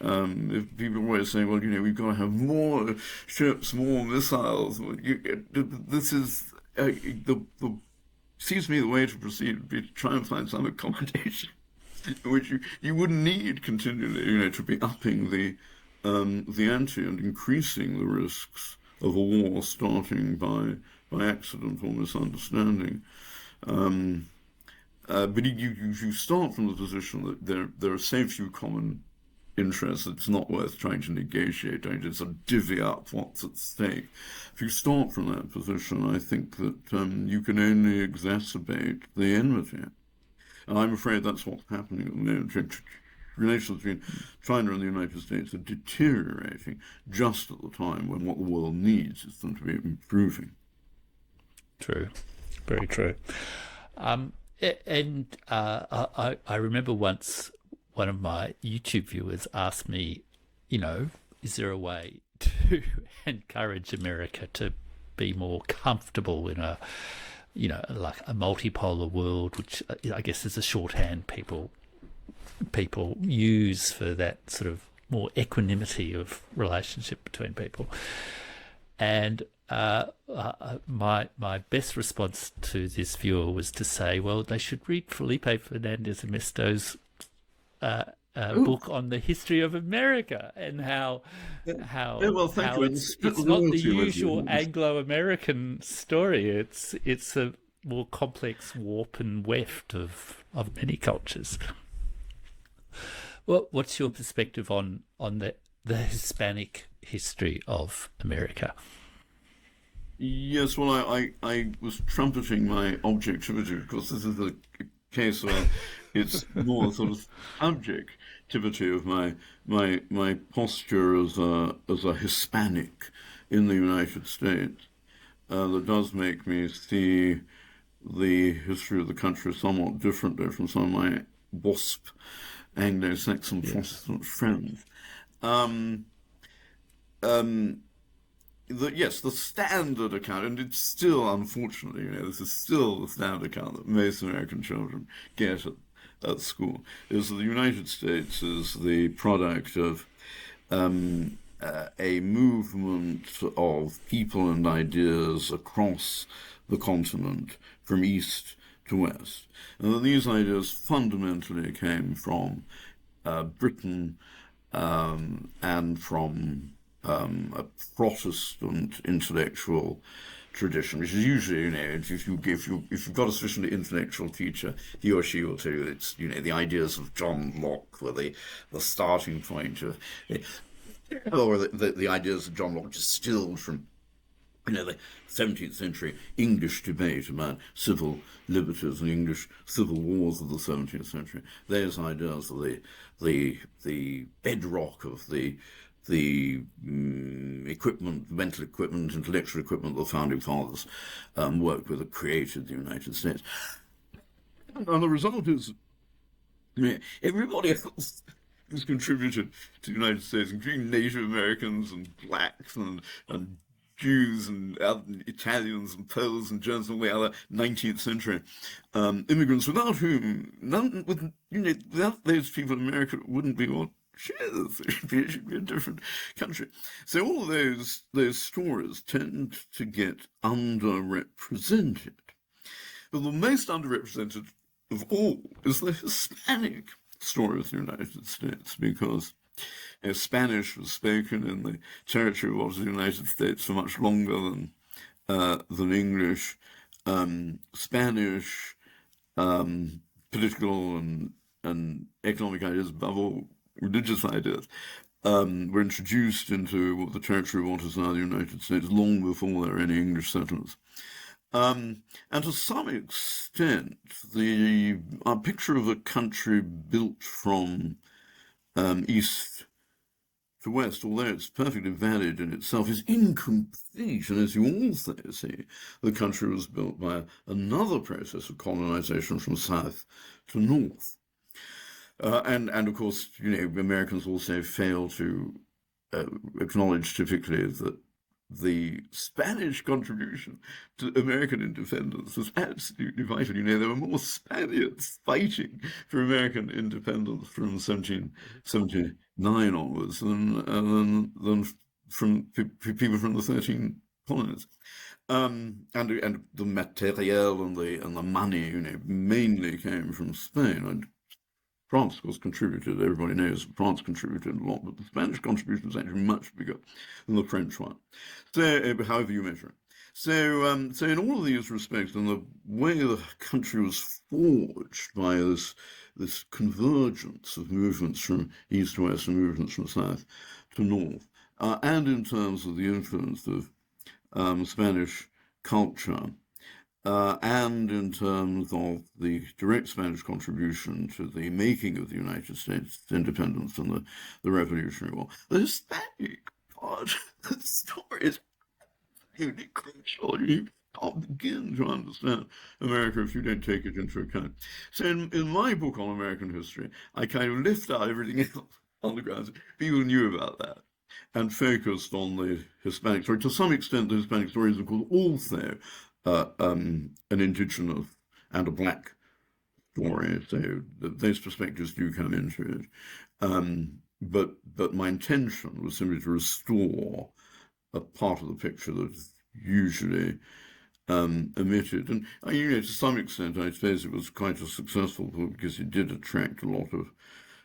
If people are always saying, well, we've got to have more ships, more missiles. This is seems to me the way to proceed would be to try and find some accommodation, which you wouldn't need continually, to be upping the ante and increasing the risks of a war starting by accident or misunderstanding. But you start from the position that there are so few common interests that it's not worth trying to negotiate, trying to sort of divvy up what's at stake. If you start from that position, I think that you can only exacerbate the enmity. And I'm afraid that's what's happening at the moment. Relations between China and the United States are deteriorating just at the time when what the world needs is them to be improving. True, very true. And I remember once one of my YouTube viewers asked me, is there a way to encourage America to be more comfortable in a, like a multipolar world, which I guess is a shorthand people use for that sort of more equanimity of relationship between people. And my best response to this viewer was to say, well, they should read Felipe Fernández-Armesto's Oh, book on the history of America, and how well, thank you, and split it's not the loyalty with usual you. Anglo-American story. It's a more complex warp and weft of many cultures. What's your perspective on the Hispanic history of America? Yes, well, I was trumpeting my objectivity because this is a case where it's more sort of subjectivity of my posture as a Hispanic in the United States that does make me see the history of the country somewhat differently from some of my WASP Anglo-Saxon Yes. Protestant friends. Um, um, yes, the standard account, and it's still, unfortunately, this is still the standard account that most American children get at school, is that the United States is the product of a movement of people and ideas across the continent from east to west. And that these ideas fundamentally came from Britain and from a Protestant intellectual tradition, which is usually, if you've got a sufficiently intellectual teacher, he or she will tell you it's the ideas of John Locke were the starting point of, or the ideas of John Locke distilled from the 17th century English debate about civil liberties and English civil wars of the 17th century. Those ideas are the bedrock of the equipment, mental equipment, intellectual equipment the founding fathers worked with that created the United States. And the result is, everybody else who's contributed to the United States, including Native Americans and blacks and Jews and Italians and Poles and Germans and all the other 19th century immigrants, without whom, without those people, America wouldn't be what she is. It should be a different country. So all of those stories tend to get underrepresented. But the most underrepresented of all is the Hispanic story of the United States, because Spanish was spoken in the territory of the United States for much longer than English. Spanish political and economic ideas, above all religious ideas, were introduced into the territory of what is now the United States long before there were any English settlers. And to some extent, our picture of a country built from east to west, although it's perfectly valid in itself, is incomplete. And as you also see, the country was built by another process of colonization from south to north. And of course, Americans also fail to acknowledge typically that the Spanish contribution to American independence was absolutely vital. There were more Spaniards fighting for American independence from 1779 onwards than from people from the 13 colonies. And the materiel and the money, mainly came from Spain. And France, of course, contributed. Everybody knows France contributed a lot, but the Spanish contribution was actually much bigger than the French one. So, however you measure it. So in all of these respects, and the way the country was forged by this convergence of movements from east to west and movements from south to north, and in terms of the influence of Spanish culture, and in terms of the direct Spanish contribution to the making of the United States independence and the Revolutionary War, the Hispanic part of the story is absolutely crucial. You can't begin to understand America if you don't take it into account. So in my book on American history, I kind of left out everything else on the grounds people knew about that and focused on the Hispanic story. To some extent, the Hispanic story is, of course, also an indigenous and a black story, so those perspectives do come into it. but my intention was simply to restore a part of the picture that's usually omitted. And to some extent, I suppose it was quite a successful book because it did attract a lot of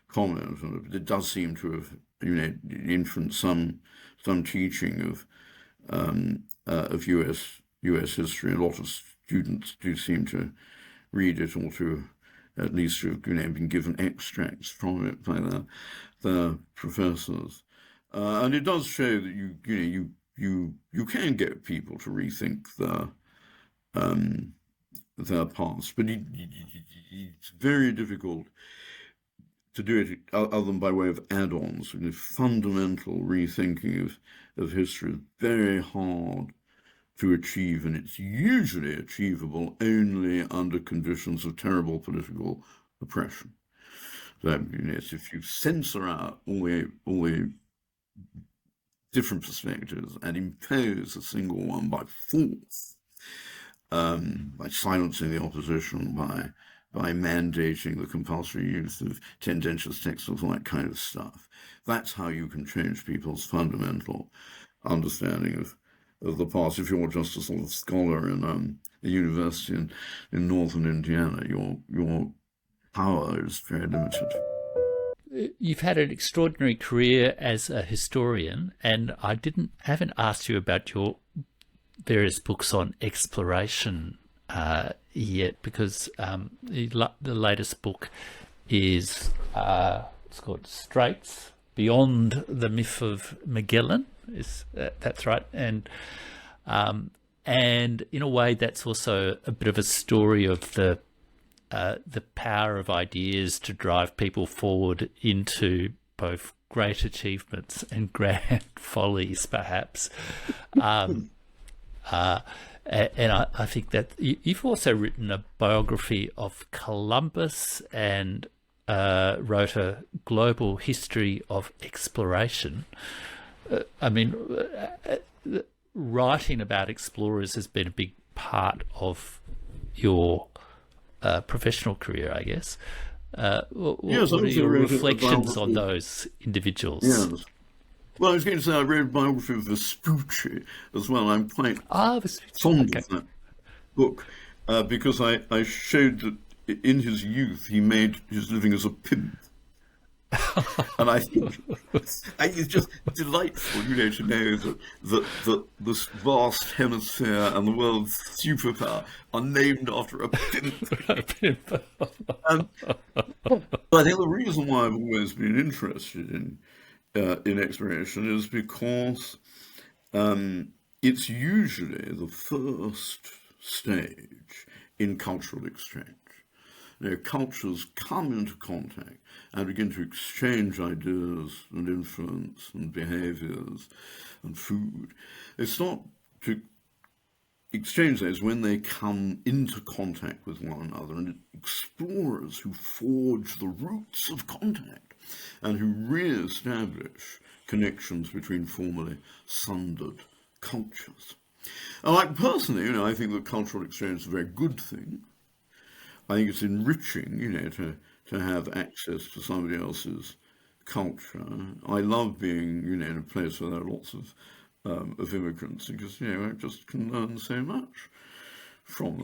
comment, and it does seem to have influenced some teaching of US history. A lot of students do seem to read it, or to at least have been given extracts from it by their professors. And it does show that you can get people to rethink their past, but it's very difficult to do it other than by way of add-ons. Fundamental rethinking of history is very hard to achieve, and it's usually achievable only under conditions of terrible political oppression. So, if you censor out all the different perspectives and impose a single one by force, by silencing the opposition, by mandating the compulsory use of tendentious texts, all that kind of stuff, that's how you can change people's fundamental understanding of the past. If you're just a sort of scholar in a university in northern Indiana, your power is very limited. You've had an extraordinary career as a historian, and I haven't asked you about your various books on exploration yet, because the latest book is it's called Straits Beyond the Myth of Magellan. That's right, and in a way that's also a bit of a story of the power of ideas to drive people forward into both great achievements and grand follies, perhaps. And I think that you've also written a biography of Columbus and wrote a global history of exploration. Writing about explorers has been a big part of your professional career, I guess. What are your reflections on those individuals? Yes. Well, I was going to say I read a biography of Vespucci as well. I'm quite fond of that book because I showed that in his youth he made his living as a pimp. And I think it's just delightful, to know that this vast hemisphere and the world's superpower are named after a pimp. But I think the reason why I've always been interested in exploration is because it's usually the first stage in cultural exchange. Cultures come into contact and begin to exchange ideas and influence and behaviors and food. They start to exchange those when they come into contact with one another, and explorers who forge the roots of contact and who re-establish connections between formerly sundered cultures. And personally, I think that cultural exchange is a very good thing. I think it's enriching, to have access to somebody else's culture. I love being, in a place where there are lots of immigrants, because, I just can learn so much from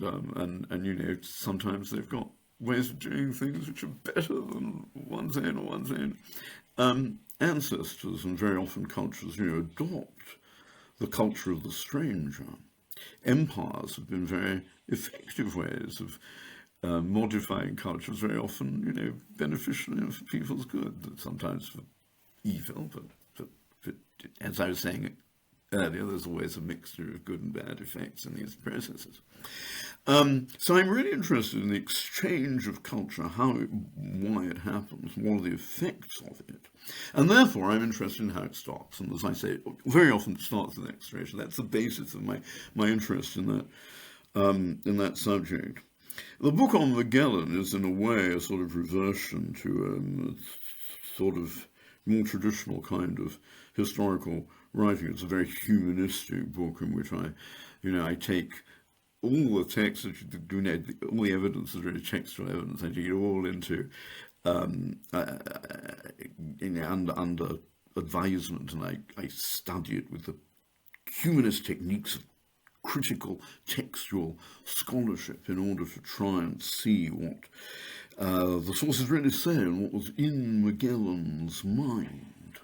them. And sometimes they've got ways of doing things which are better than one's own ancestors, and very often cultures, adopt the culture of the stranger. Empires have been very effective ways of modifying cultures, very often, beneficial for people's good, sometimes for evil, but as I was saying earlier, there's always a mixture of good and bad effects in these processes. So I'm really interested in the exchange of culture, why it happens, what are the effects of it, and therefore I'm interested in how it starts. And as I say, very often it starts with exploration. That's the basis of my interest in that subject. The book on Magellan is, in a way, a sort of reversion to a sort of more traditional kind of historical writing. It's a very humanistic book in which I take all the text, all the evidence is really textual evidence. I take it all into under advisement, and I study it with the humanist techniques of critical textual scholarship in order to try and see what the sources really say and what was in Magellan's mind.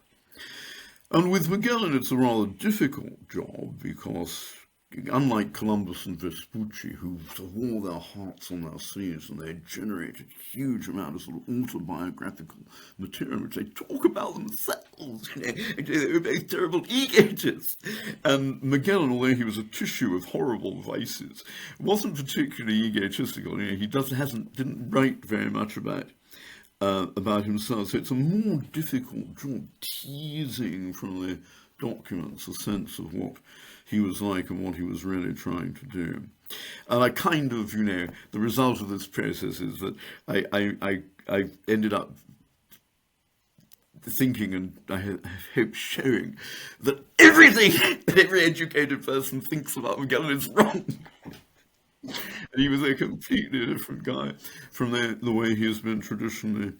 And with Magellan, it's a rather difficult job because, unlike Columbus and Vespucci, who sort of wore their hearts on their sleeves and they generated a huge amount of sort of autobiographical material, which they talk about themselves, they were both terrible egotists. And Magellan, although he was a tissue of horrible vices, wasn't particularly egotistical. He didn't write very much about himself, so it's a more difficult job teasing from the documents a sense of what he was like and what he was really trying to do. And I kind of, the result of this process is that I ended up thinking, and I hope showing, that everything that every educated person thinks about Magellan is wrong. And he was a completely different guy from the way he has been traditionally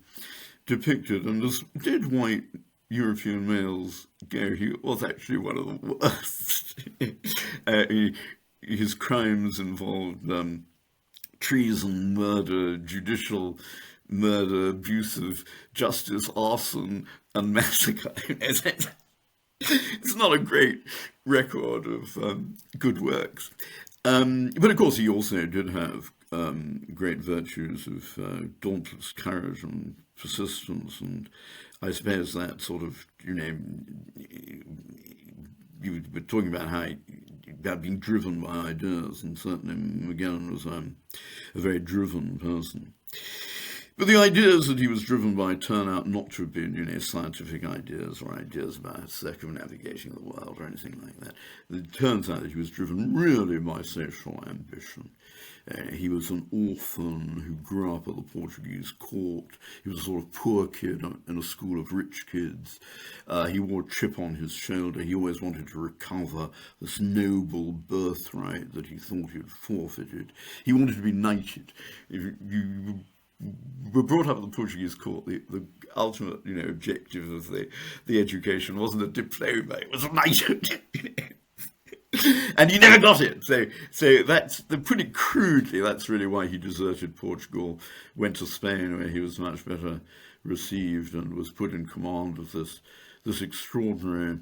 depicted. And as dead white European males go, he was actually one of the worst. His crimes involved treason, murder, judicial murder, abuse of justice, arson, and massacre. It's not a great record of good works. But of course, he also did have great virtues of dauntless courage and persistence, and I suppose that sort of, you were talking about how about being driven by ideas, and certainly Magellan was a very driven person. But the ideas that he was driven by turn out not to have been, scientific ideas or ideas about circumnavigating the world or anything like that. It turns out that he was driven really by social ambition. He was an orphan who grew up at the Portuguese court. He was a sort of poor kid in a school of rich kids. He wore a chip on his shoulder. He always wanted to recover this noble birthright that he thought he had forfeited. He wanted to be knighted. You were brought up at the Portuguese court. The ultimate, objective of the education wasn't a diploma; it was a knighthood. And he never got it. So that's pretty crudely. That's really why he deserted Portugal, went to Spain, where he was much better received, and was put in command of this extraordinary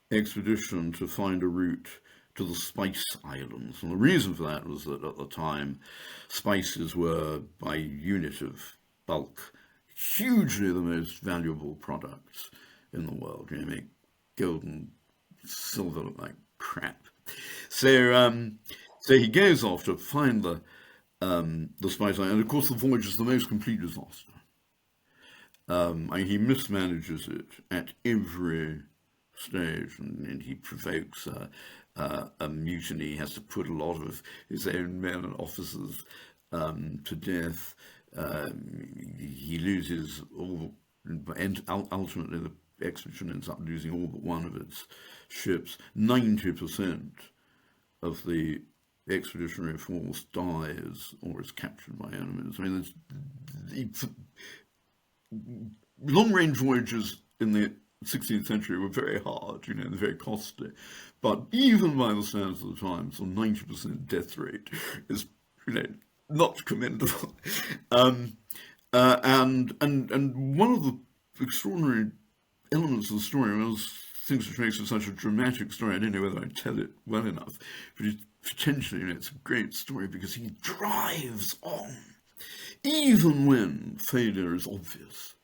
expedition to find a route to the Spice Islands. And the reason for that was that at the time, spices were, by unit of bulk, hugely the most valuable products in the world. You make gold and silver look like crap. So he goes off to find the Spice Island, and of course the voyage is the most complete disaster. He mismanages it at every stage, and he provokes a mutiny. He has to put a lot of his own men and officers to death. He loses all, and ultimately the expedition ends up losing all but one of its ships. 90% of the expeditionary force dies or is captured by enemies. I mean, long-range voyages in the 16th century were very hard, and very costly. But even by the standards of the time, so 90% death rate is, not commendable. And one of the extraordinary elements of the story, one of those things which makes it such a dramatic story, I don't know whether I tell it well enough, but potentially, it's a great story because he drives on, even when failure is obvious.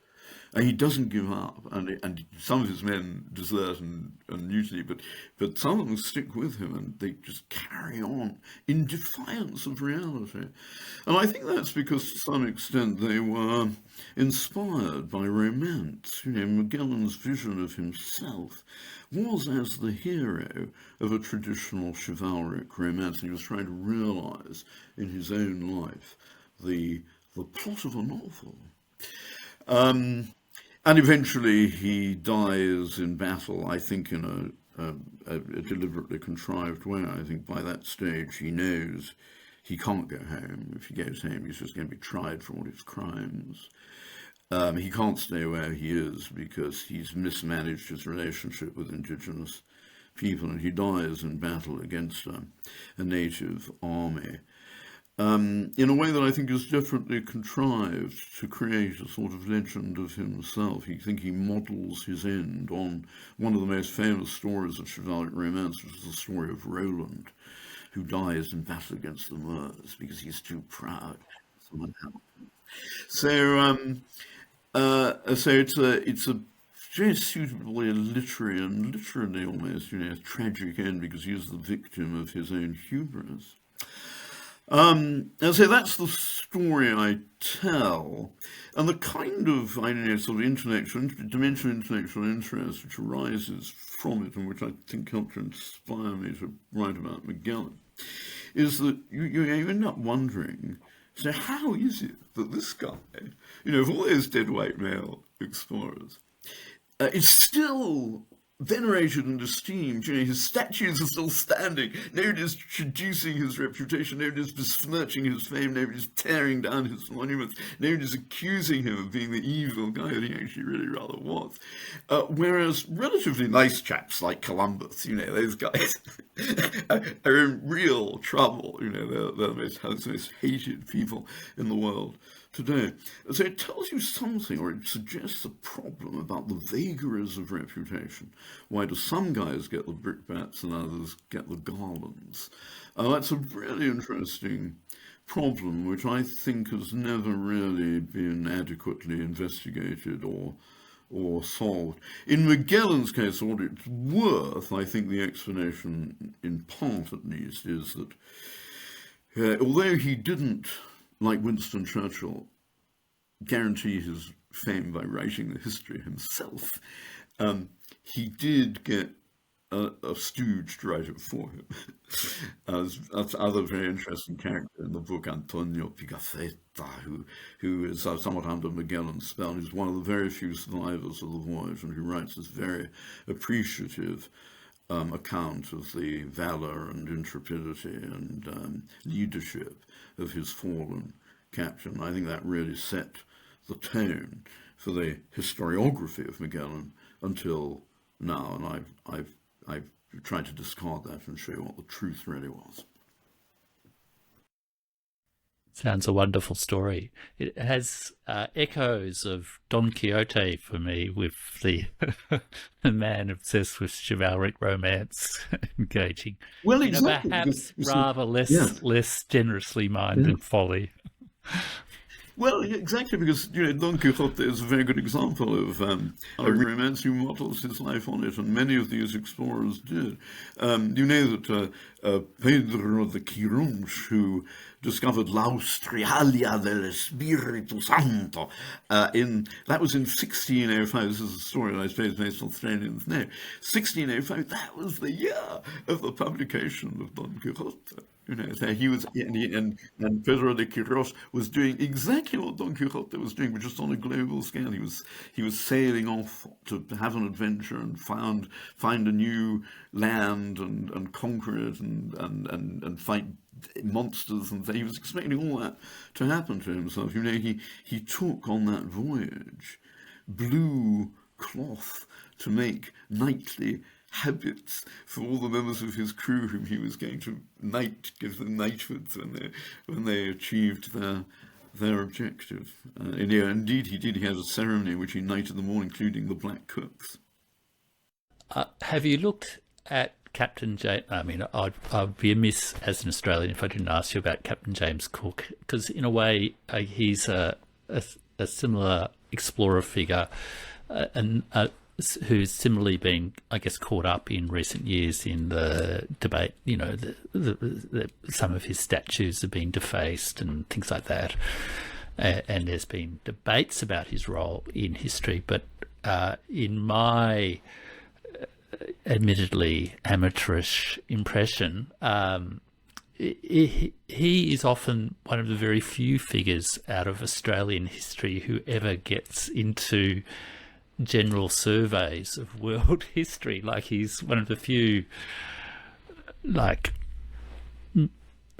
And he doesn't give up, and some of his men desert and mutiny, but some of them stick with him, and they just carry on in defiance of reality. And I think that's because, to some extent, they were inspired by romance. Magellan's vision of himself was as the hero of a traditional chivalric romance, and he was trying to realise in his own life the plot of a novel. And eventually he dies in battle, I think in a deliberately contrived way. I think by that stage he knows he can't go home. If he goes home, he's just going to be tried for all his crimes. He can't stay where he is because he's mismanaged his relationship with indigenous people, and he dies in battle against a native army. In a way that I think is differently contrived to create a sort of legend of himself. I think he models his end on one of the most famous stories of chivalric romance, which is the story of Roland, who dies in battle against the Moors because he's too proud. So it's a very suitably a literary and literally almost a tragic end because he is the victim of his own hubris. And so that's the story I tell, and the kind of, I don't know, sort of intellectual, dimensional intellectual interest which arises from it, and which I think helped to inspire me to write about Magellan, is that you end up wondering, so how is it that this guy, of all those dead white male explorers, is still venerated and esteemed? His statues are still standing. Nobody's traducing his reputation. Nobody's besmirching his fame. Nobody's tearing down his monuments. Nobody's accusing him of being the evil guy that he actually really rather was. Whereas relatively nice chaps like Columbus, those guys are in real trouble. They're the most hated people in the world today. So it tells you something, or it suggests a problem about the vagaries of reputation. Why do some guys get the brickbats and others get the garlands? That's a really interesting problem, which I think has never really been adequately investigated or solved. In Magellan's case, what it's worth, I think the explanation, in part at least, is that although he didn't, like Winston Churchill, guarantee his fame by writing the history himself, he did get a stooge to write it for him. That's other very interesting character in the book, Antonio Pigafetta, who is somewhat under Magellan's spell. He's one of the very few survivors of the voyage, and who writes this very appreciative account of the valor and intrepidity and leadership of his fallen captain. I think that really set the tone for the historiography of Magellan until now, and I've tried to discard that and show you what the truth really was. Sounds a wonderful story. It has echoes of Don Quixote for me, with the the man obsessed with chivalric romance engaging. Well, exactly. Perhaps rather less generously minded folly. Well, exactly, because Don Quixote is a very good example of a romance who models his life on it, and many of these explorers did. You know that Pedro de Quirós, who discovered La Australia del Espíritu Santo, that was in 1605. This is a story that I suppose most Australians know. 1605, that was the year of the publication of Don Quixote. So he was, and Pedro de Quirós was doing exactly what Don Quixote was doing, but just on a global scale. He was sailing off to have an adventure and find a new land and conquer it and fight monsters, and he was expecting all that to happen to himself. He took on that voyage blue cloth to make knightly habits for all the members of his crew whom he was going to give them knighthoods when they achieved their objective. Indeed he did. He had a ceremony which he knighted them all, including the black cooks. Have you looked at Captain James? I mean, I'd be amiss as an Australian if I didn't ask you about Captain James Cook, because in a way he's a similar explorer figure, and who's similarly been, I guess, caught up in recent years in the debate. Some of his statues have been defaced and things like that, and there's been debates about his role in history. But in my admittedly amateurish impression, he is often one of the very few figures out of Australian history who ever gets into general surveys of world history. Like, he's one of the few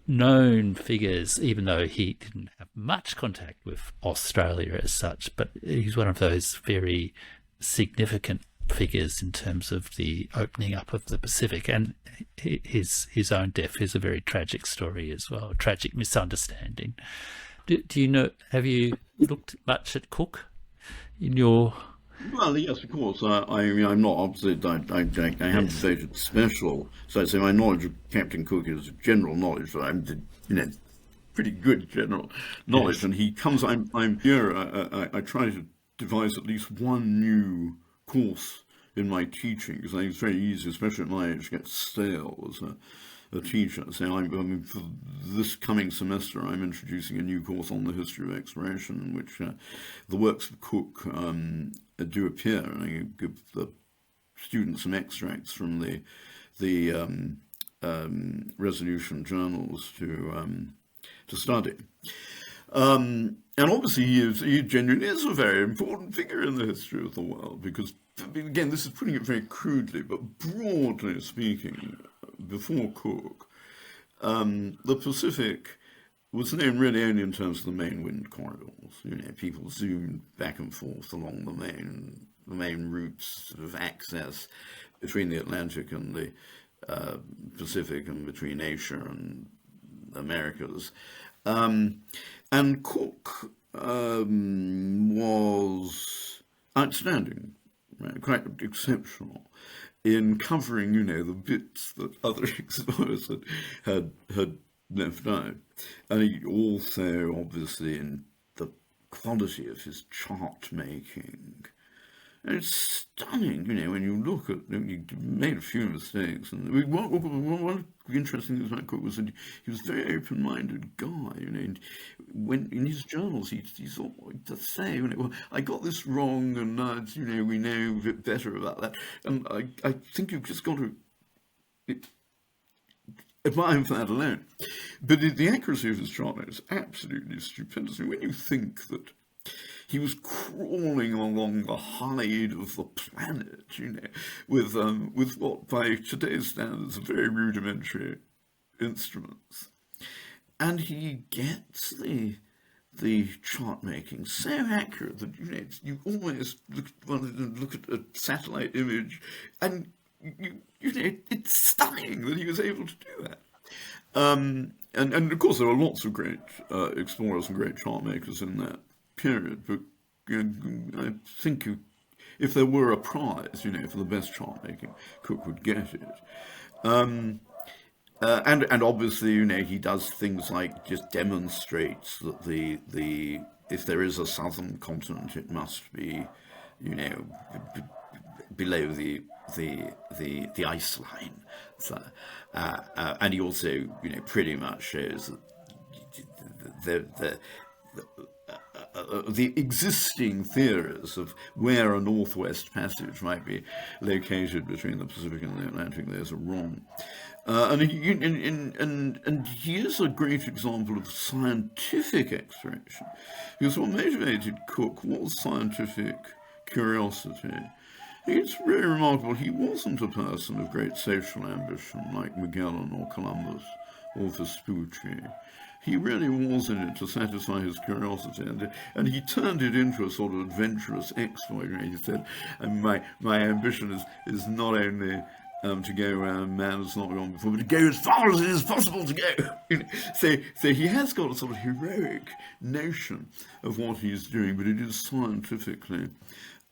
known figures, even though he didn't have much contact with Australia as such, but he's one of those very significant figures in terms of the opening up of the Pacific, and his own death is a very tragic story as well, a tragic misunderstanding. Do you know, have you looked much at Cook in your... Well, yes, of course. I'm not opposite. I haven't Yes, devoted special. So I'd say my knowledge of Captain Cook is general knowledge, but pretty good general knowledge. yes, And he comes. I'm here. I try to devise at least one new course in my teaching because I think it's very easy, especially at my age, to get stale as a teacher. So for this coming semester, I'm introducing a new course on the history of exploration, in which the works of Cook do appear, and I give the students some extracts from the resolution journals to study. And obviously, he genuinely is a very important figure in the history of the world because, again, this is putting it very crudely, but broadly speaking, before Cook, the Pacific was known really only in terms of the main wind corridors. People zoomed back and forth along the main routes of access between the Atlantic and the Pacific, and between Asia and the Americas. And Cook was outstanding, right, quite exceptional in covering, the bits that other explorers had left out. And he also, obviously, in the quality of his chart making. And it's stunning, when you look at, he made a few mistakes. And one of the interesting things about Cook was that he was a very open-minded guy, and when in his journals he thought to say, well, I got this wrong, and now we know a bit better about that. And I think you've just got to admire him for that alone. But the accuracy of his chart is absolutely stupendous. When you think that he was crawling along the hide of the planet, with what by today's standards are very rudimentary instruments, and he gets the chart making so accurate that you almost look at a satellite image, and it's stunning that he was able to do that. And of course there are lots of great explorers and great chart makers in that period, but I think if there were a prize, for the best chart making, Cook would get it. And obviously, he does things like just demonstrates that the if there is a southern continent, it must be, below the ice line. So, and he also, pretty much shows that the existing theories of where a northwest passage might be located between the Pacific and the Atlantic, those are wrong. And he is a great example of scientific exploration, because what motivated Cook was scientific curiosity. It's really remarkable. He wasn't a person of great social ambition like Magellan or Columbus or Vespucci. He really was in it to satisfy his curiosity, and he turned it into a sort of adventurous exploit. He said, my ambition is not only to go where man has not gone before, but to go as far as it is possible to go. So he has got a sort of heroic notion of what he's doing, but it is scientifically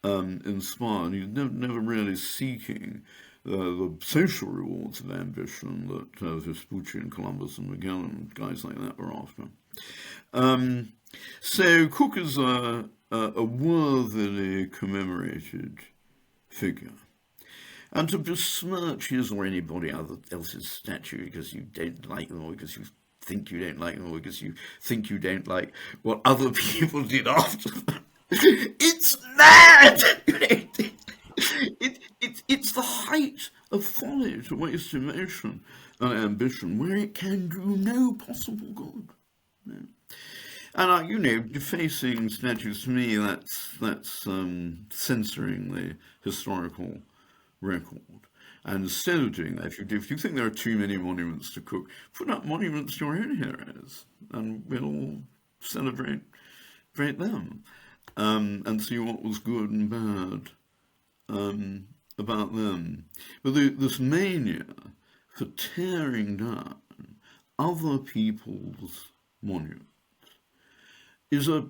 inspired. He's never really seeking the social rewards of ambition that Vespucci and Columbus and Magellan and guys like that were after. So Cook is a worthily commemorated figure. And to besmirch his or anybody else's statue because you don't like them, or because you think you don't like them, or because you think you don't like what other people did after them, it's mad! It's the height of folly to waste emotion and ambition where it can do no possible good. No. And defacing statues, to me, that's censoring the historical record. And instead of doing that, if you think there are too many monuments to Cook, put up monuments to your own heroes, and we'll all celebrate them, and see what was good and bad about them. But this mania for tearing down other people's monuments is a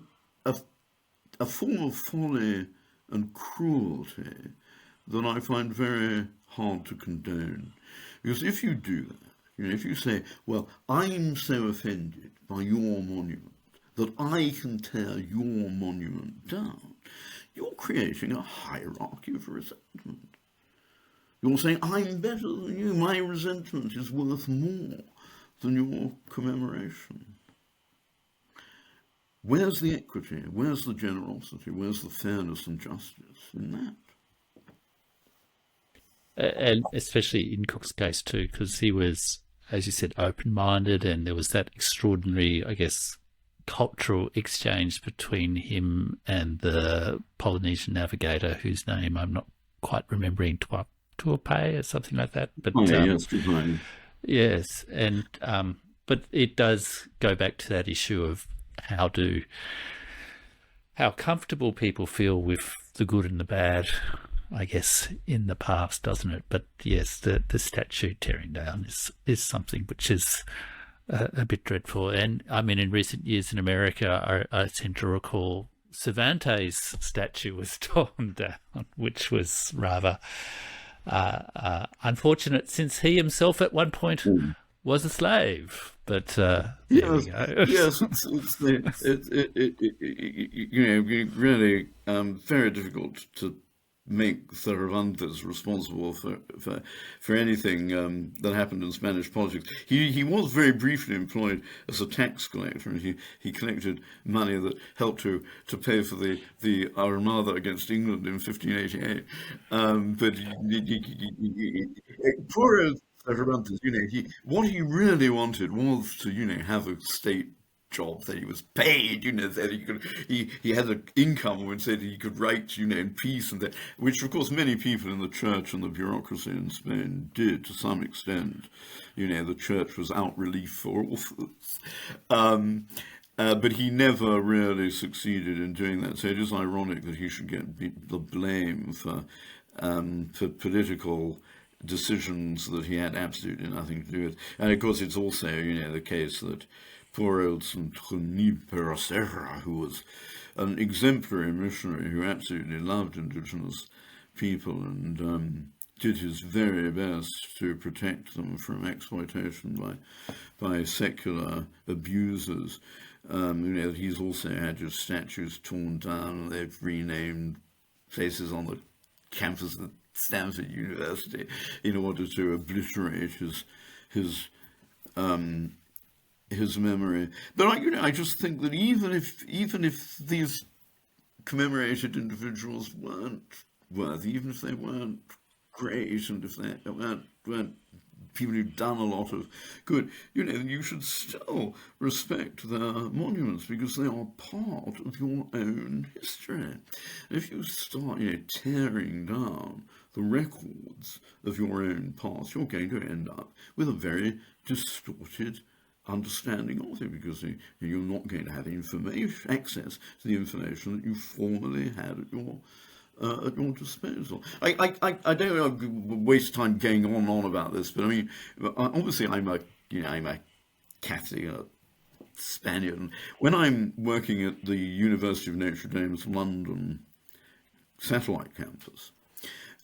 form of folly and cruelty that I find very hard to condone. Because if you do that, if you say, well, I'm so offended by your monument that I can tear your monument down, you're creating a hierarchy of resentment. You're saying, I'm better than you, my resentment is worth more than your commemoration. Where's the equity? Where's the generosity? Where's the fairness and justice in that? And especially in Cook's case too, because he was, as you said, open-minded, and there was that extraordinary, I guess, cultural exchange between him and the Polynesian navigator, whose name I'm not quite remembering, Tuapai or something like that. But yes, Tuapai. Yes, and but it does go back to that issue of how comfortable people feel with the good and the bad, I guess, in the past, doesn't it? But yes, the statue tearing down is something which is a bit dreadful. And I mean, in recent years in America, I seem to recall Cervantes' statue was torn down, which was rather unfortunate, since he himself at one point was a slave. But there we go. Yes, it's really very difficult to make Cervantes responsible for anything that happened in Spanish politics. He was very briefly employed as a tax collector, and he collected money that helped to pay for the Armada against England in 1588. But poor Cervantes, what he really wanted was to, have a state job that he was paid, that he had an income and said he could write, in peace, and that, which of course many people in the church and the bureaucracy in Spain did to some extent. The church was out relief for authors. But he never really succeeded in doing that. So it is ironic that he should get the blame for political decisions that he had absolutely nothing to do with. And of course it's also, the case that poor old St. Junipero Serra, who was an exemplary missionary who absolutely loved indigenous people and did his very best to protect them from exploitation by secular abusers. He's also had his statues torn down, and they've renamed places on the campus of Stanford University in order to obliterate his memory. But I just think that even if these commemorated individuals weren't worthy, even if they weren't great, and if they weren't people who've done a lot of good, you should still respect their monuments, because they are part of your own history. And if you start, tearing down the records of your own past, you're going to end up with a very distorted understanding of it, because you're not going to have access to the information that you formerly had at your disposal. I don't want to waste time going on and on about this, but I mean, obviously I'm a Catholic, a Spaniard, and when I'm working at the University of Notre Dame's London satellite campus,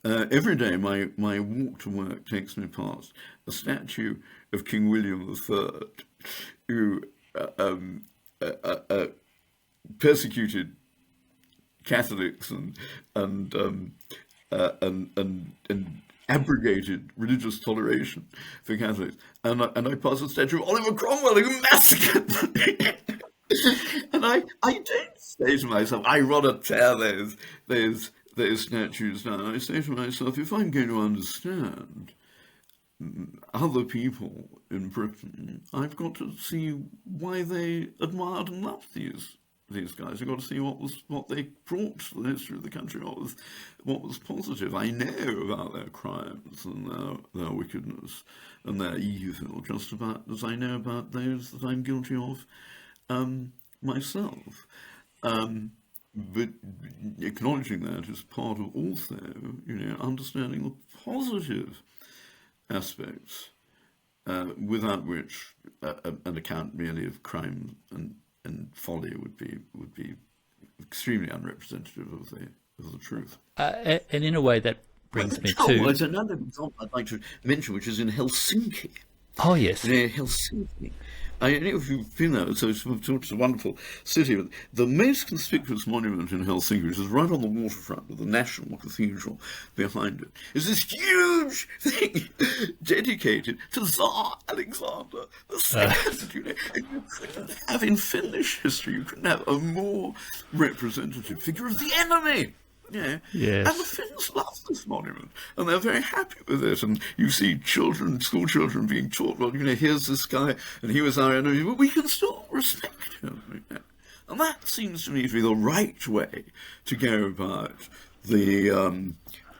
every day my walk to work takes me past a statue of King William III, who persecuted Catholics and abrogated religious toleration for Catholics. And I pass a statue of Oliver Cromwell, who massacred them. And I don't say to myself, I rather tear those statues down. I say to myself, if I'm going to understand other people in Britain, I've got to see why they admired and loved these these guys. You've got to see what they brought to the history of the country, what was positive. I know about their crimes and their wickedness and their evil, just about as I know about those that I'm guilty of myself. But acknowledging that is part of also, understanding the positive aspects, without which an account merely of crime and folly would be extremely unrepresentative of the truth. And in a way, that brings me Oh, to. there's another example I'd like to mention, which is in Helsinki. Oh yes, Helsinki. I don't know if you've been there, so it's a wonderful city. But the most conspicuous monument in Helsinki, which is right on the waterfront with the National Cathedral behind it, is this huge thing dedicated to Tsar Alexander II. And you couldn't have, in Finnish history, you couldn't have a more representative figure of the enemy. Yeah, Yes. and the Finns love this monument, and they're very happy with it. And you see children, school children, being taught, well, here's this guy, and he was our enemy, but we can still respect him. And that seems to me to be the right way to go about the,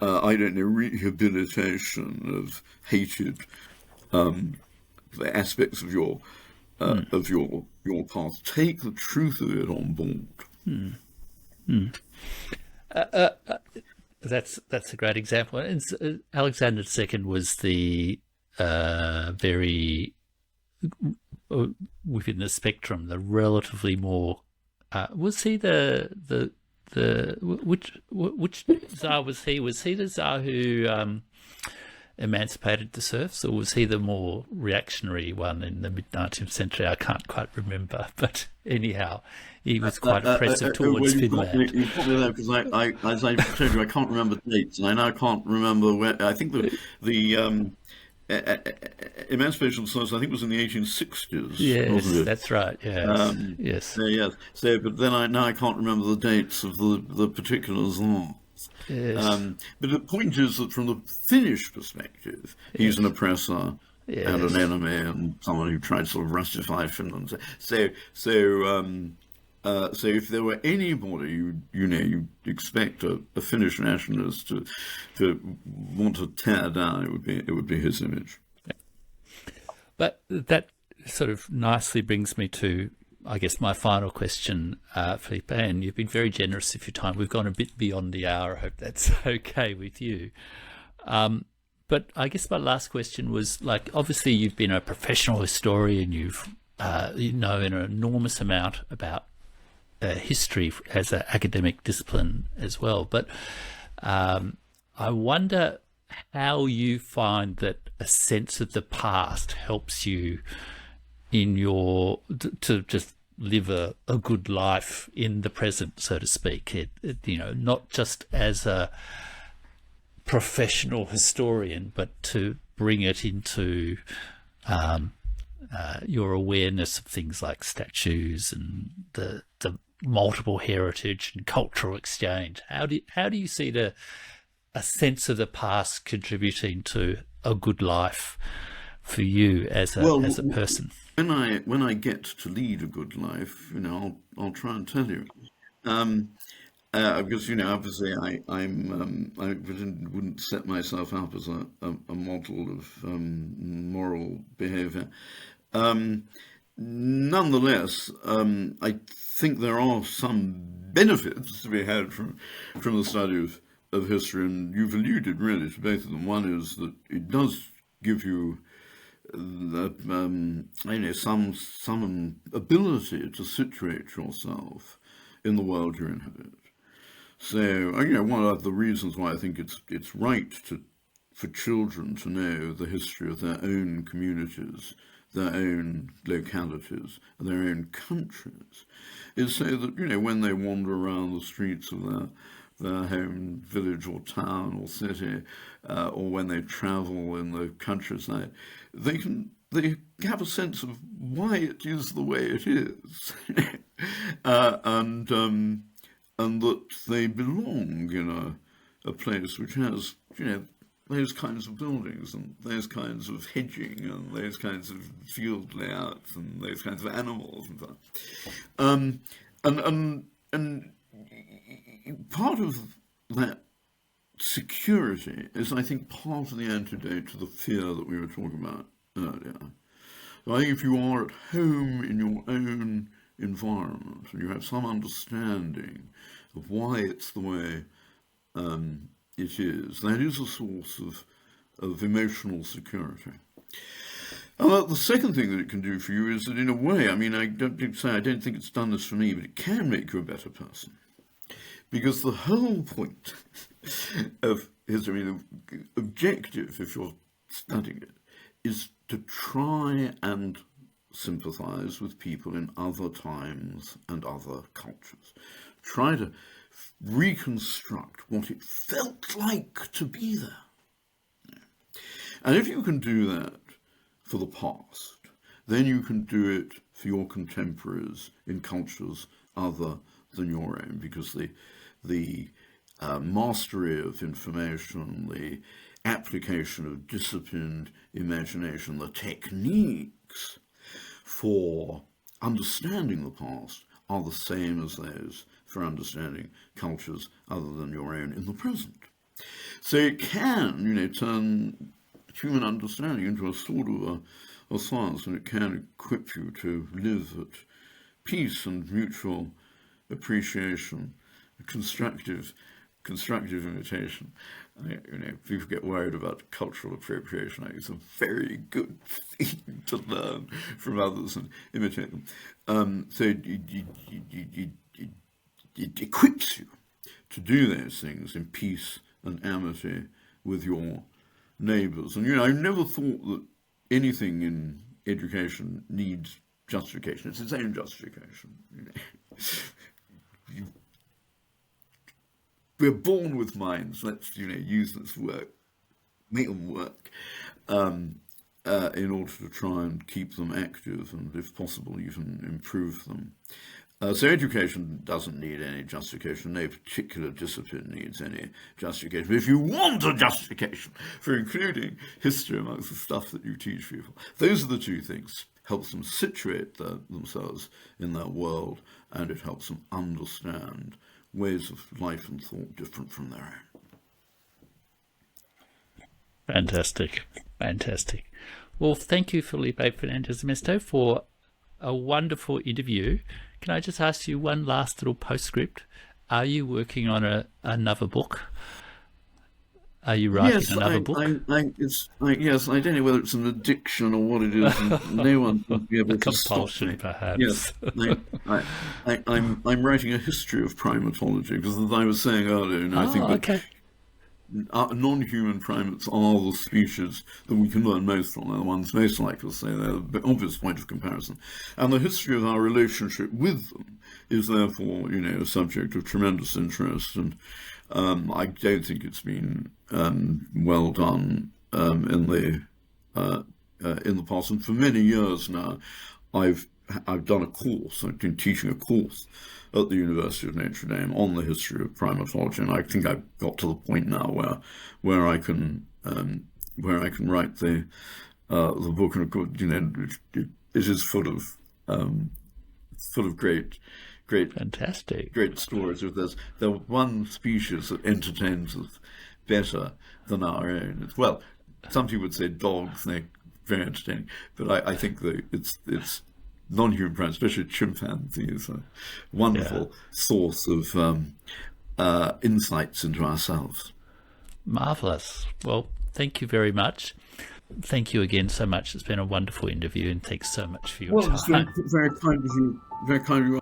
rehabilitation of hated aspects of your past. Take the truth of it on board. That's a great example. And Alexander II was the very within the spectrum, the relatively more. Was he which Tsar was he? Was he the Tsar who emancipated the serfs, or was he the more reactionary one in the mid-19th century? I can't quite remember, but anyhow, he was quite oppressive towards Finland. You put me there because as I told you, I can't remember dates, and I now can't remember where. I think the emancipation of the serfs, I think, was in the 1860s. Yes, wasn't it? that's right. Yes, yes. Yes. So, but then I can't remember the dates of the particulars. Yes. But the point is that from the Finnish perspective, he's an oppressor and an enemy and someone who tried to sort of rustify Finland. So if there were anybody you'd expect a Finnish nationalist to want to tear down, it would be his image. But that sort of nicely brings me to, I guess, my final question, Felipe, and you've been very generous with your time. We've gone a bit beyond the hour. I hope that's okay with you. But I guess my last question was, like, obviously you've been a professional historian. You've know an enormous amount about history as an academic discipline as well. But I wonder how you find that a sense of the past helps you in your to just live a good life in the present, so to speak. Not just as a professional historian, but to bring it into your awareness of things like statues and the multiple heritage and cultural exchange. How do you see a sense of the past contributing to a good life for you as a person? When I get to lead a good life, I'll try and tell you, because obviously I wouldn't set myself up as a model of moral behaviour. Nonetheless, I think there are some benefits to be had from the study of history, and you've alluded really to both of them. One is that it does give you some ability to situate yourself in the world you inhabit. So, one of the reasons why I think it's right for children to know the history of their own communities, their own localities, and their own countries, is so that, when they wander around the streets of their home village or town or city, or when they travel in the countryside, they have a sense of why it is the way it is, and that they belong in a place which has those kinds of buildings and those kinds of hedging and those kinds of field layouts and those kinds of animals and so on. and part of that security is, I think, part of the antidote to the fear that we were talking about earlier. So I think if you are at home in your own environment and you have some understanding of why it's the way it is, that is a source of emotional security. And the second thing that it can do for you is that, in a way, I mean, I don't think it's done this for me, but it can make you a better person. Because the whole point of history, the objective, if you're studying it, is to try and sympathize with people in other times and other cultures. Try to reconstruct what it felt like to be there. And if you can do that for the past, then you can do it for your contemporaries in cultures other than your own, because the mastery of information, the application of disciplined imagination, the techniques for understanding the past are the same as those for understanding cultures other than your own in the present. So it can, turn human understanding into a sort of a science, and it can equip you to live at peace and mutual appreciation, constructive imitation. People get worried about cultural appropriation. It's a very good thing to learn from others and imitate them. So it equips you to do those things in peace and amity with your neighbours. And I never thought that anything in education needs justification. It's its own justification. We're born with minds. Let's use this work, make them work, in order to try and keep them active and, if possible, even improve them. So education doesn't need any justification. No particular discipline needs any justification. But if you want a justification for including history amongst the stuff that you teach people, those are the two things. Helps them situate themselves in their world, and it helps them understand ways of life and thought different from their own. Fantastic. Well, thank you, Felipe Fernández-Armesto, for a wonderful interview. Can I just ask you one last little postscript? Are you working on another book? Are you writing another book? Yes, I don't know whether it's an addiction or what it is. And no one will be able to stop me. Perhaps. Yes, I'm writing a history of primatology, because, as I was saying earlier, I think that non-human primates are the species that we can learn most from. They're the ones most likely to say they're the obvious point of comparison. And the history of our relationship with them is therefore, a subject of tremendous interest. And I don't think it's been well done in the past. And for many years now, I've done a course. I've been teaching a course at the University of Notre Dame on the history of primatology, and I think I've got to the point now where I can write the book. And of course, it is full of great, fantastic, great stories. If there's one species that entertains us better than our own, well, some people would say dogs. They're very entertaining, but I think that it's non-human primates, especially chimpanzees, a wonderful source of insights into ourselves. Marvellous. Well, thank you very much. Thank you again so much. It's been a wonderful interview, and thanks so much for your time. Well, it's very kind of you. Very kind of you.